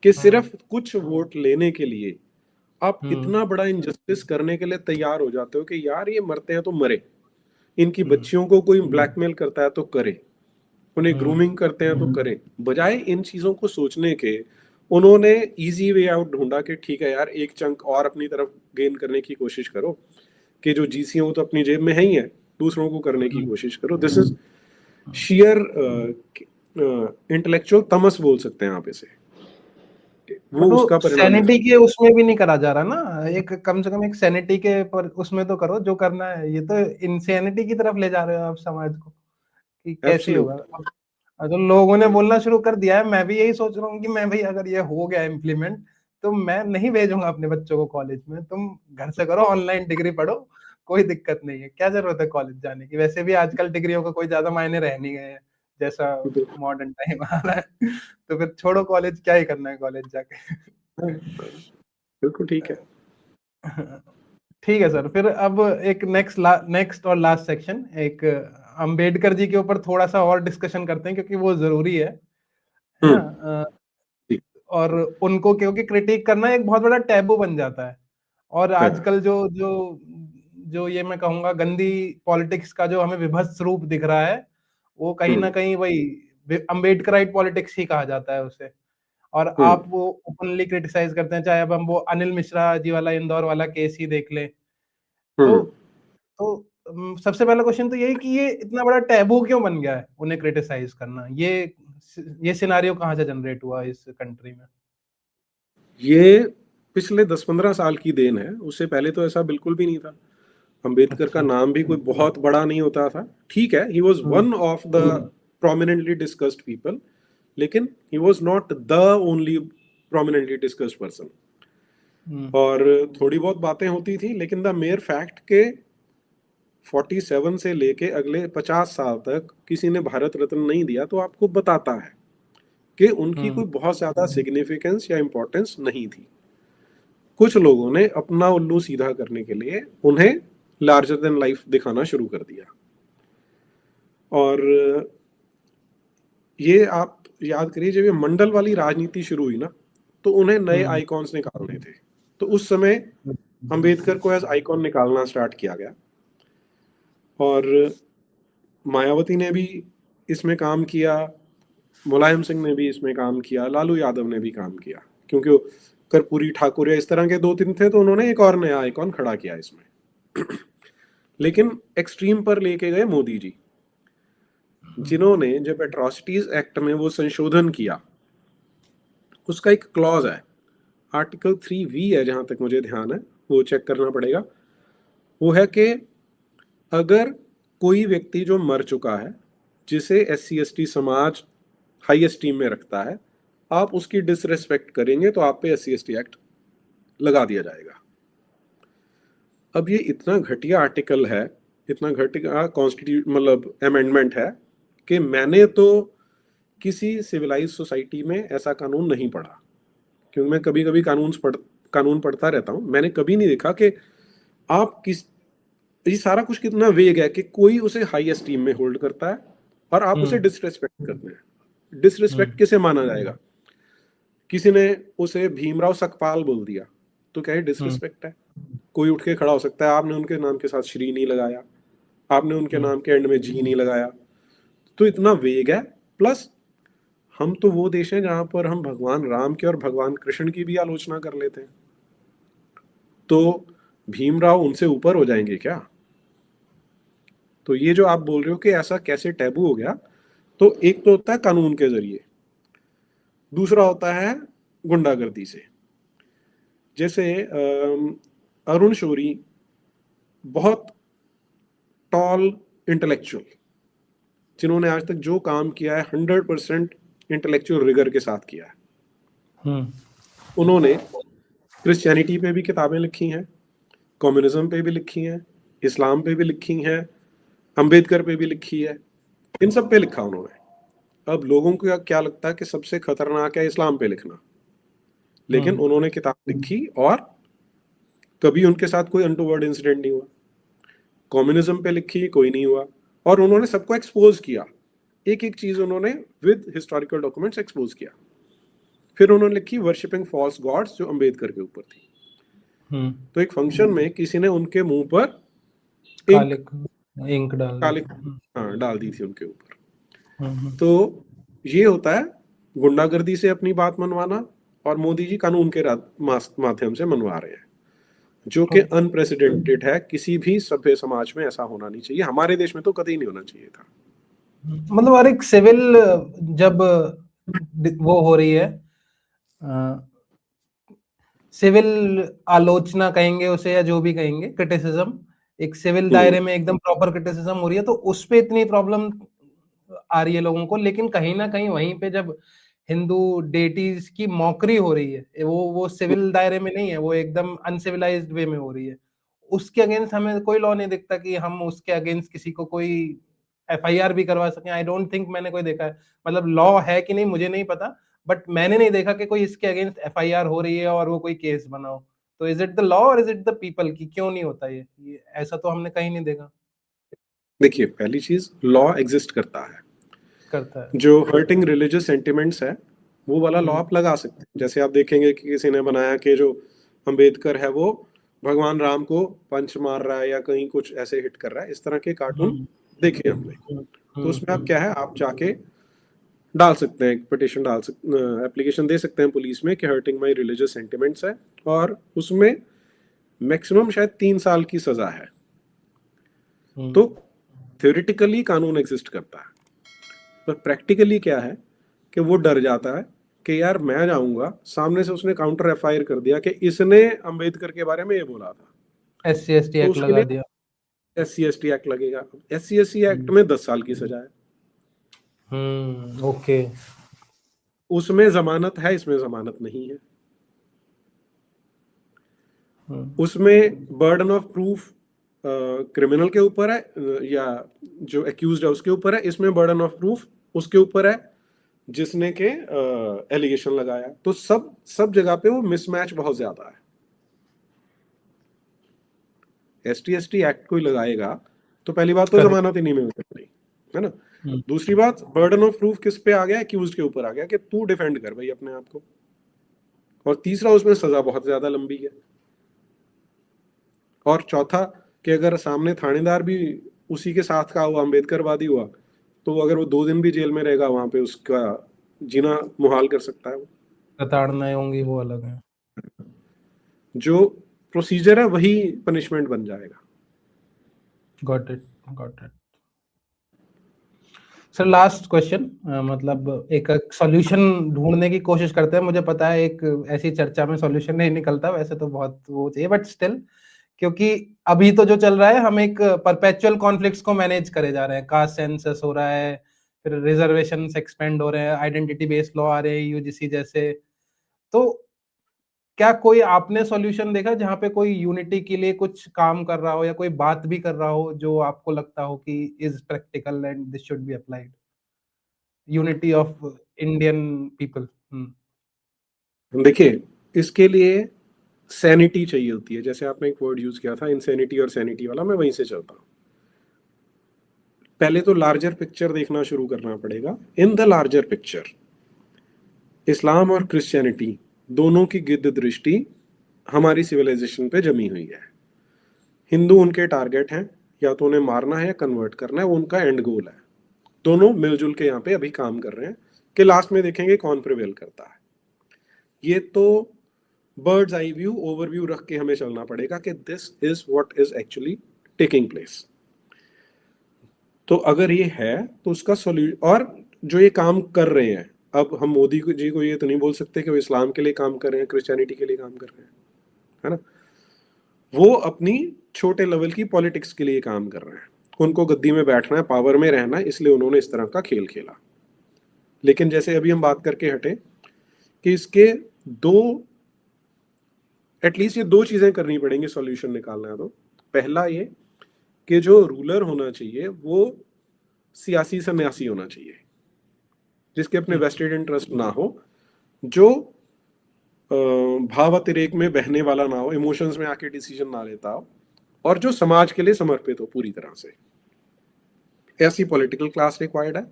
कि सिर्फ कुछ वोट लेने के लिए आप इतना बड़ा इनजस्टिस करने के लिए तैयार हो जाते हो कि यार ये मरते हैं तो मरे, इनकी बच्चियों को कोई ब्लैकमेल करता है तो करे, उन्हें ग्रूमिंग करते हैं तो करे, बजाय इन चीजों को सोचने के उन्होंने इजी वे आउट ढूंढा कि ठीक है यार, एक चंक और अपनी तरफ गेन करने की कोशिश करो, कि जो जीसी हो तो अपनी जेब में है ही है, दूसरों को करने की कोशिश करो। दिस इज शियर इंटेलेक्चुअल तमस बोल सकते हैं आप इसे, वो बट उसका वो परिणाम सैनिटी निकल। के उसमें भी नहीं करा जा रहा ना, एक कम से कम एक सैनिटी के पर उसमें तो करो जो करना है, ये तो इंसैनिटी की तरफ ले जा रहे हो आप समाज को कि कैसे होगा। एब्सोल्युटली। तो लोगों ने बोलना शुरू कर दिया है, मैं भी यही सोच रहा हूँ कि मैं भाई अगर ये हो गया इम्प्लीमेंट तो मैं नहीं भेजूंगा अपने बच्चों को कॉलेज में, तुम घर से करो, ऑनलाइन डिग्री पढ़ो, कोई दिक्कत नहीं है, क्या जरूरत है कॉलेज जाने की, वैसे भी आजकल डिग्रियों का कोई ज्यादा मायने रह नहीं गए हैं जैसा मॉडर्न टाइम आ रहा है। तो फिर छोड़ो कॉलेज, क्या ही करना है कॉलेज जाके। बिल्कुल ठीक है। ठीक है सर, फिर अब एक नेक्स्ट और लास्ट सेक्शन, एक अंबेडकर जी के ऊपर थोड़ा सा और डिस्कशन करते हैं क्योंकि वो जरूरी है ना। ठीक और उनको क्योंकि क्रिटिक करना एक बहुत बड़ा टैबू बन जाता है, और है। आजकल जो जो जो ये मैं कहूंगा गंदी पॉलिटिक्स का जो हमें विभत्स रूप दिख रहा है, वो कहीं ना कहीं वही अम्बेडकराइट पॉलिटिक्स ही कहा जाता है उसे। और आप वो ओपनली क्रिटिसाइज करते हैं, चाहे अब हम वो अनिल मिश्रा जी वाला इंदौर वाला केस ही देख लें। तो तो सबसे पहला क्वेश्चन तो यही कि ये इतना बड़ा टैबू क्यों बन गया है उन्हें क्रिटिसाइज करना? ये सिनारियो कहाँ से जनरेट हुआ इस कंट्री में? ये पिछले 10-15 साल की देन है, उससे पहले तो ऐसा बिल्कुल भी नहीं था। अंबेडकर का अच्छा। नाम भी कोई बहुत बड़ा नहीं होता था। ठीक है, he was one of the prominently discussed people, लेकिन he was not the only prominently discussed person. और थोड़ी बहुत बातें होती थी, लेकिन द मेयर फैक्ट के 47 से लेके अगले 50 साल तक किसी ने भारत रत्न नहीं दिया, तो आपको बताता है कि उनकी कोई बहुत ज्यादा सिग्निफिकेंस या इंपॉर्टेंस नहीं थी। कुछ लोगों ने अपना उल्लू सीधा करने के लिए उन्हें लार्जर देन लाइफ दिखाना शुरू कर दिया। और ये आप याद करिए, जब ये मंडल वाली राजनीति शुरू हुई ना, तो उन्हें नए आइकॉन्स निकालने थे। तो उस समय अंबेडकर को एज आइकॉन निकालना स्टार्ट किया गया। और मायावती ने भी इसमें काम किया, मुलायम सिंह ने भी इसमें काम किया, लालू यादव ने भी काम किया, क्योंकि कर्पूरी ठाकुर या इस तरह के 2-3 थे, तो उन्होंने एक और नया आइकॉन खड़ा किया इसमें। लेकिन एक्सट्रीम पर लेके गए मोदी जी, जिन्होंने जब एट्रॉसिटीज एक्ट में वो संशोधन किया, उसका एक क्लॉज है, आर्टिकल 3V है जहां तक मुझे ध्यान है, वो चेक करना पड़ेगा। वो है कि अगर कोई व्यक्ति जो मर चुका है, जिसे SC ST समाज हाई एस्टीम में रखता है, आप उसकी डिसरेस्पेक्ट करेंगे तो आप पे SC ST एक्ट लगा दिया जाएगा। अब ये इतना घटिया आर्टिकल है, इतना घटिया कॉन्स्टिट्यूट मतलब अमेंडमेंट है, कि मैंने तो किसी सिविलाइज सोसाइटी में ऐसा कानून नहीं पढ़ा, क्योंकि मैं कभी कभी कानून पढ़ता रहता हूं। मैंने कभी नहीं देखा कि आप किस ये सारा कुछ कितना वेग है कि कोई उसे हाई एस्टीम में होल्ड करता है और आप उसे डिसरेस्पेक्ट करते हैं। डिसरेस्पेक्ट किसे माना जाएगा? किसी ने उसे भीमराव सकपाल बोल दिया तो क्या ये डिसरिस्पेक्ट है? कोई उठ के खड़ा हो सकता है, आपने उनके नाम के साथ श्री नहीं लगाया, आपने उनके नाम के एंड में जी नहीं लगाया, तो इतना वेग है। प्लस हम तो वो देश है जहां पर हम भगवान राम के और भगवान कृष्ण की भी आलोचना कर लेते हैं, तो भीमराव उनसे ऊपर हो जाएंगे क्या? तो ये जो आप बोल रहे हो कि ऐसा कैसे टैबू हो गया, तो एक तो होता है कानून के जरिए, दूसरा होता है गुंडागर्दी से। जैसे अरुण शौरी बहुत टॉल इंटेलेक्चुअल, जिन्होंने आज तक जो काम किया है 100% इंटेलेक्चुअल रिगर के साथ किया है। उन्होंने क्रिश्चियनिटी पे भी किताबें लिखी हैं, कम्युनिज्म पे भी लिखी हैं, इस्लाम पे भी लिखी हैं, अंबेडकर पे भी लिखी है, इन सब पे लिखा उन्होंने। अब लोगों को क्या लगता है कि सबसे खतरनाक है इस्लाम पे लिखना, लेकिन उन्होंने किताब लिखी और कभी उनके साथ कोई अनटूवर्ड इंसिडेंट नहीं हुआ। कम्युनिज्म पे लिखी, कोई नहीं हुआ, और उन्होंने सबको एक्सपोज किया, एक एक चीज उन्होंने विद हिस्टोरिकल डॉक्यूमेंट्स एक्सपोज किया। फिर उन्होंने लिखी वर्शिपिंग फॉल्स गॉड्स, जो अंबेडकर के ऊपर थी। तो एक फंक्शन में किसी ने उनके मुंह पर इंक डाल दी थी उनके ऊपर। तो ये होता है गुंडागर्दी से अपनी बात मनवाना, और मोदी जी कानून के माध्यम से मनवा रहे हैं, जो कि अनप्रेसिडेंटेड है। किसी भी सभ्य समाज में ऐसा होना नहीं चाहिए, हमारे देश में तो कतई नहीं होना चाहिए था। मतलब और एक सिविल जब वो हो रही है, सिविल आलोचना कहेंगे उसे या जो भी कहेंगे, क्रिटिसिज्म एक सिविल दायरे में एकदम प्रॉपर क्रिटिसिज्म हो रही है, तो उस पे इतनी प्रॉब्लम आ रही है लोगों को। लेकिन कहीं ना कहीं वहीं पे जब हिंदू डेटीज की मॉकरी हो रही है, वो सिविल दायरे में नहीं है, वो एकदम अनसिविलाइज्ड वे में हो रही है, उसके अगेंस्ट हमें कोई लॉ नहीं दिखता कि हम उसके अगेंस्ट किसी को कोई FIR भी करवा सकें। आई डोंट थिंक मैंने कोई देखा है, मतलब लॉ है कि नहीं मुझे नहीं पता, बट मैंने नहीं देखा कि कोई इसके अगेंस्ट FIR हो रही है और वो कोई केस बना हो। तो इज इट द लॉ और इज इट द पीपल की क्यों नहीं होता ये ऐसा तो हमने कहीं नहीं देखा। देखिए, पहली चीज, लॉ एग्जिस्ट करता है, करता है जो हर्टिंग रिलीजियस सेंटिमेंट्स है वो वाला लॉ आप लगा सकते हैं। जैसे आप देखेंगे कि किसी ने बनाया कि जो अंबेडकर है वो भगवान राम को पंच मार रहा है या कहीं कुछ ऐसे हिट कर रहा है, इस तरह के कार्टून हम्म देखे हमने। हम्म तो उसमें आप हम्म क्या है, आप जाके डाल सकते हैं, पिटिशन डाल सकते, एप्लीकेशन दे सकते हैं पुलिस में कि हर्टिंग माय रिलीजियस सेंटिमेंट्स है, और उसमें मैक्सिमम शायद 3 साल की सजा है। तो हम्म थ्योरेटिकली कानून एग्जिस्ट करता है, पर प्रैक्टिकली क्या है कि वो डर जाता है कि यार मैं जाऊंगा सामने से, उसने काउंटर एफआईआर कर दिया कि इसने अंबेडकर के बारे में ये बोला था, SC ST तो एक्ट उसके लगा लिए दिया। SC ST एक्ट लगेगा। SC SC एक्ट में 10 साल की सजा है। ओके। उसमें जमानत है, इसमें जमानत नहीं है। हम्म उसमें बर्डन ऑफ प्रूफ क्रिमिनल के ऊपर है, या जो एक्यूज है उसके ऊपर है। इसमें बर्डन ऑफ प्रूफ उसके ऊपर है जिसने के एलिगेशन लगाया। तो सब सब जगह पे वो मिसमैच बहुत ज्यादा है। ST ST एक्ट कोई लगाएगा तो पहली बात तो करेक्ट। जमानत ही नहीं मिल सकती, है ना। दूसरी बात, बर्डन ऑफ प्रूफ किस पे आ गया, एक्यूज के ऊपर आ गया कि तू डिफेंड कर भाई अपने आप को। और तीसरा, उसमें सजा बहुत ज्यादा लंबी है। और चौथा, कि अगर सामने थानेदार भी उसी के साथ का हुआ, अम्बेडकरवादी हुआ, तो अगर वो 2 दिन भी जेल में रहेगा वहां पे उसका जीना मुहाल कर सकता है वो। प्रताड़नाएं होंगी वो अलग है। जो प्रोसीजर है वही पनिशमेंट बन जाएगा। Got it, got it. Sir last question, मतलब एक सॉल्यूशन ढूंढने की कोशिश करते हैं। मुझे पता है एक ऐसी चर्चा में सॉल्यूशन नहीं निकलता, वैसे तो बहुत वो चाहिए, बट स्टिल, क्योंकि अभी तो जो चल रहा है, हम एक परपेचुअल कॉन्फ्लिक्ट्स को मैनेज करे जा रहे हैं। कास्ट सेंसस हो रहा है, फिर रिजर्वेशन एक्सपेंड हो रहे हैं, आइडेंटिटी बेस्ड लॉ आ रहे हैं UGC जैसे। तो क्या कोई आपने सॉल्यूशन देखा जहां पे कोई यूनिटी के लिए कुछ काम कर रहा हो या कोई बात भी कर रहा हो जो आपको लगता हो कि is practical and this should be applied? Unity of Indian people. देखिए, इसके लिए सैनिटी चाहिए होती है। जैसे आपने एक वर्ड यूज किया था इंसैनिटी और सैनिटी वाला, मैं वहीं से चलता हूँ। पहले तो लार्जर पिक्चर देखना शुरू करना पड़ेगा। इन द लार्जर पिक्चर, इस्लाम और क्रिश्चियनिटी दोनों की गिद्ध दृष्टि हमारी सिविलाइजेशन पे जमी हुई है। हिंदू उनके टारगेट हैं, या तो उन्हें मारना है या कन्वर्ट करना है, वो उनका एंड गोल है। दोनों मिलजुल के यहाँ पे अभी काम कर रहे हैं कि लास्ट में देखेंगे कौन प्रिवेल करता है। ये तो बर्ड्स आई व्यू, ओवरव्यू रख के हमें चलना पड़ेगा कि this is what is actually taking place. तो अगर ये है तो उसका सोल्यूशन, और जो ये काम कर रहे हैं, अब हम मोदी जी को ये तो नहीं बोल सकते कि वो इस्लाम के लिए काम कर रहे हैं, क्रिश्चियनिटी के लिए काम कर रहे हैं, है ना। वो अपनी छोटे लेवल की पॉलिटिक्स के लिए काम कर रहे हैं। उनको गद्दी में बैठना है, पावर में रहना है, इसलिए उन्होंने इस तरह का खेल खेला। लेकिन जैसे अभी हम बात करके हटे कि इसके दो, एटलीस्ट ये दो चीजें करनी पड़ेंगी सॉल्यूशन निकालना है तो। पहला ये कि जो रूलर होना चाहिए वो सियासी सन्यासी होना चाहिए, जिसके अपने वेस्टेड इंटरेस्ट ना हो, जो भाव अतिरेक में बहने वाला ना हो, इमोशंस में आके डिसीजन ना लेता हो, और जो समाज के लिए समर्पित हो पूरी तरह से। ऐसी पॉलिटिकल क्लास रिक्वायर्ड है।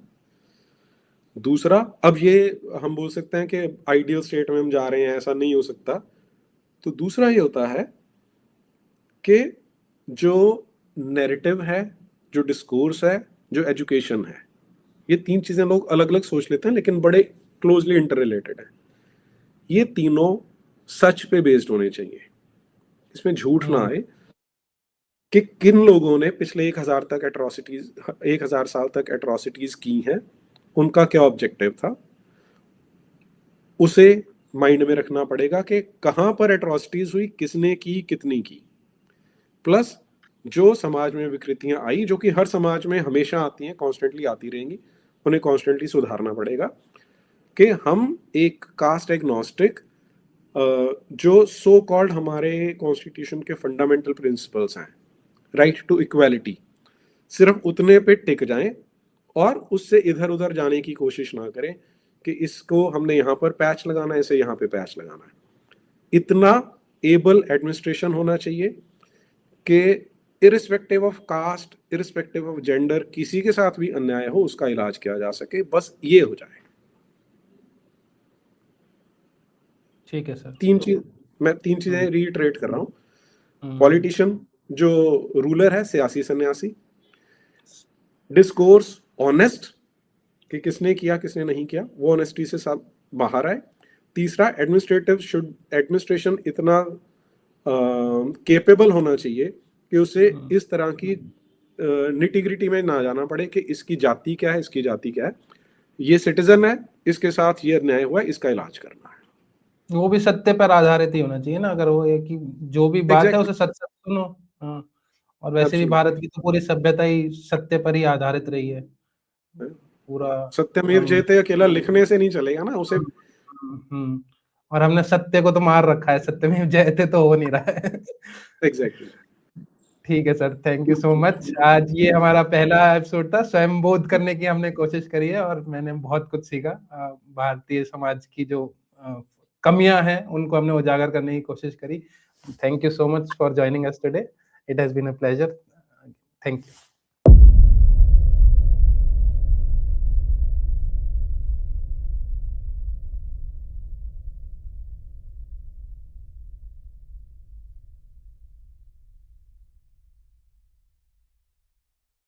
दूसरा, अब ये हम बोल सकते हैं कि आइडियल स्टेट में हम जा रहे हैं, ऐसा नहीं हो सकता। तो दूसरा ये होता है कि जो नैरेटिव है, जो डिस्कोर्स है, जो एजुकेशन है, ये तीन चीजें लोग अलग अलग सोच लेते हैं लेकिन बड़े क्लोजली इंटर रिलेटेड है। ये तीनों सच पे बेस्ड होने चाहिए, इसमें झूठ ना आए कि किन लोगों ने पिछले 1,000 साल तक एट्रोसिटीज की हैं, उनका क्या ऑब्जेक्टिव था, उसे माइंड में रखना पड़ेगा कि कहां पर एट्रोसिटीज हुई, किसने की, कितनी की। प्लस जो समाज में विकृतियां आई, जो कि हर समाज में हमेशा आती हैं, कॉन्स्टेंटली आती रहेंगी, उन्हें कॉन्स्टेंटली सुधारना पड़ेगा। कि हम एक कास्ट एग्नोस्टिक, जो सो कॉल्ड हमारे कॉन्स्टिट्यूशन के फंडामेंटल प्रिंसिपल्स हैं, राइट टू इक्वालिटी, सिर्फ उतने पे टिक जाएं और उससे इधर उधर जाने की कोशिश ना करें कि इसको हमने यहाँ पर पैच लगाना है, इसे यहाँ पे पैच लगाना है। इतना एबल एडमिनिस्ट्रेशन होना चाहिए कि irrespective of caste, irrespective of gender, किसी के साथ भी अन्याय हो उसका इलाज किया जा सके, बस ये हो जाए। ठीक है सर। तीन चीजें रीइटरेट कर रहा हूँ। पॉलिटिशियन जो रूलर है, सियासी सन्यासी। डिस्कोर्स ऑनेस्ट, कि किसने किया किसने नहीं किया, वो ऑनेस्टी से सब बाहर आए। तीसरा, एडमिनिस्ट्रेशन इतना केपेबल होना चाहिए कि उसे इस तरह की निटिग्रिटी में ना जाना पड़े कि इसकी जाति क्या है, इसकी जाति क्या है, ये सिटीजन है, इसके साथ ये अन्याय हुआ है, इसका इलाज करना है। वो भी सत्य पर आधारित ही होना चाहिए ना, अगर वो है कि जो भी बात है Exactly. उसे सच सच सुनो। हाँ। और वैसे भी Absolutely. भारत की तो पूरी सभ्यता ही सत्य पर ही आधारित रही है पूरा। सत्यमेव हम जयते अकेला लिखने से नहीं चलेगा ना, उसे हम्म, और हमने सत्य को तो मार रखा है, सत्यमेव जयते तो हो नहीं रहा है। एग्जैक्टली। ठीक है sir, thank you so much. आज ये हमारा पहला एपिसोड था, स्वयं बोध करने की हमने कोशिश करी है और मैंने बहुत कुछ सीखा। भारतीय समाज की जो कमियां हैं उनको हमने उजागर करने की कोशिश करी। Thank you so much for joining us today, it has been a pleasure. Thank you.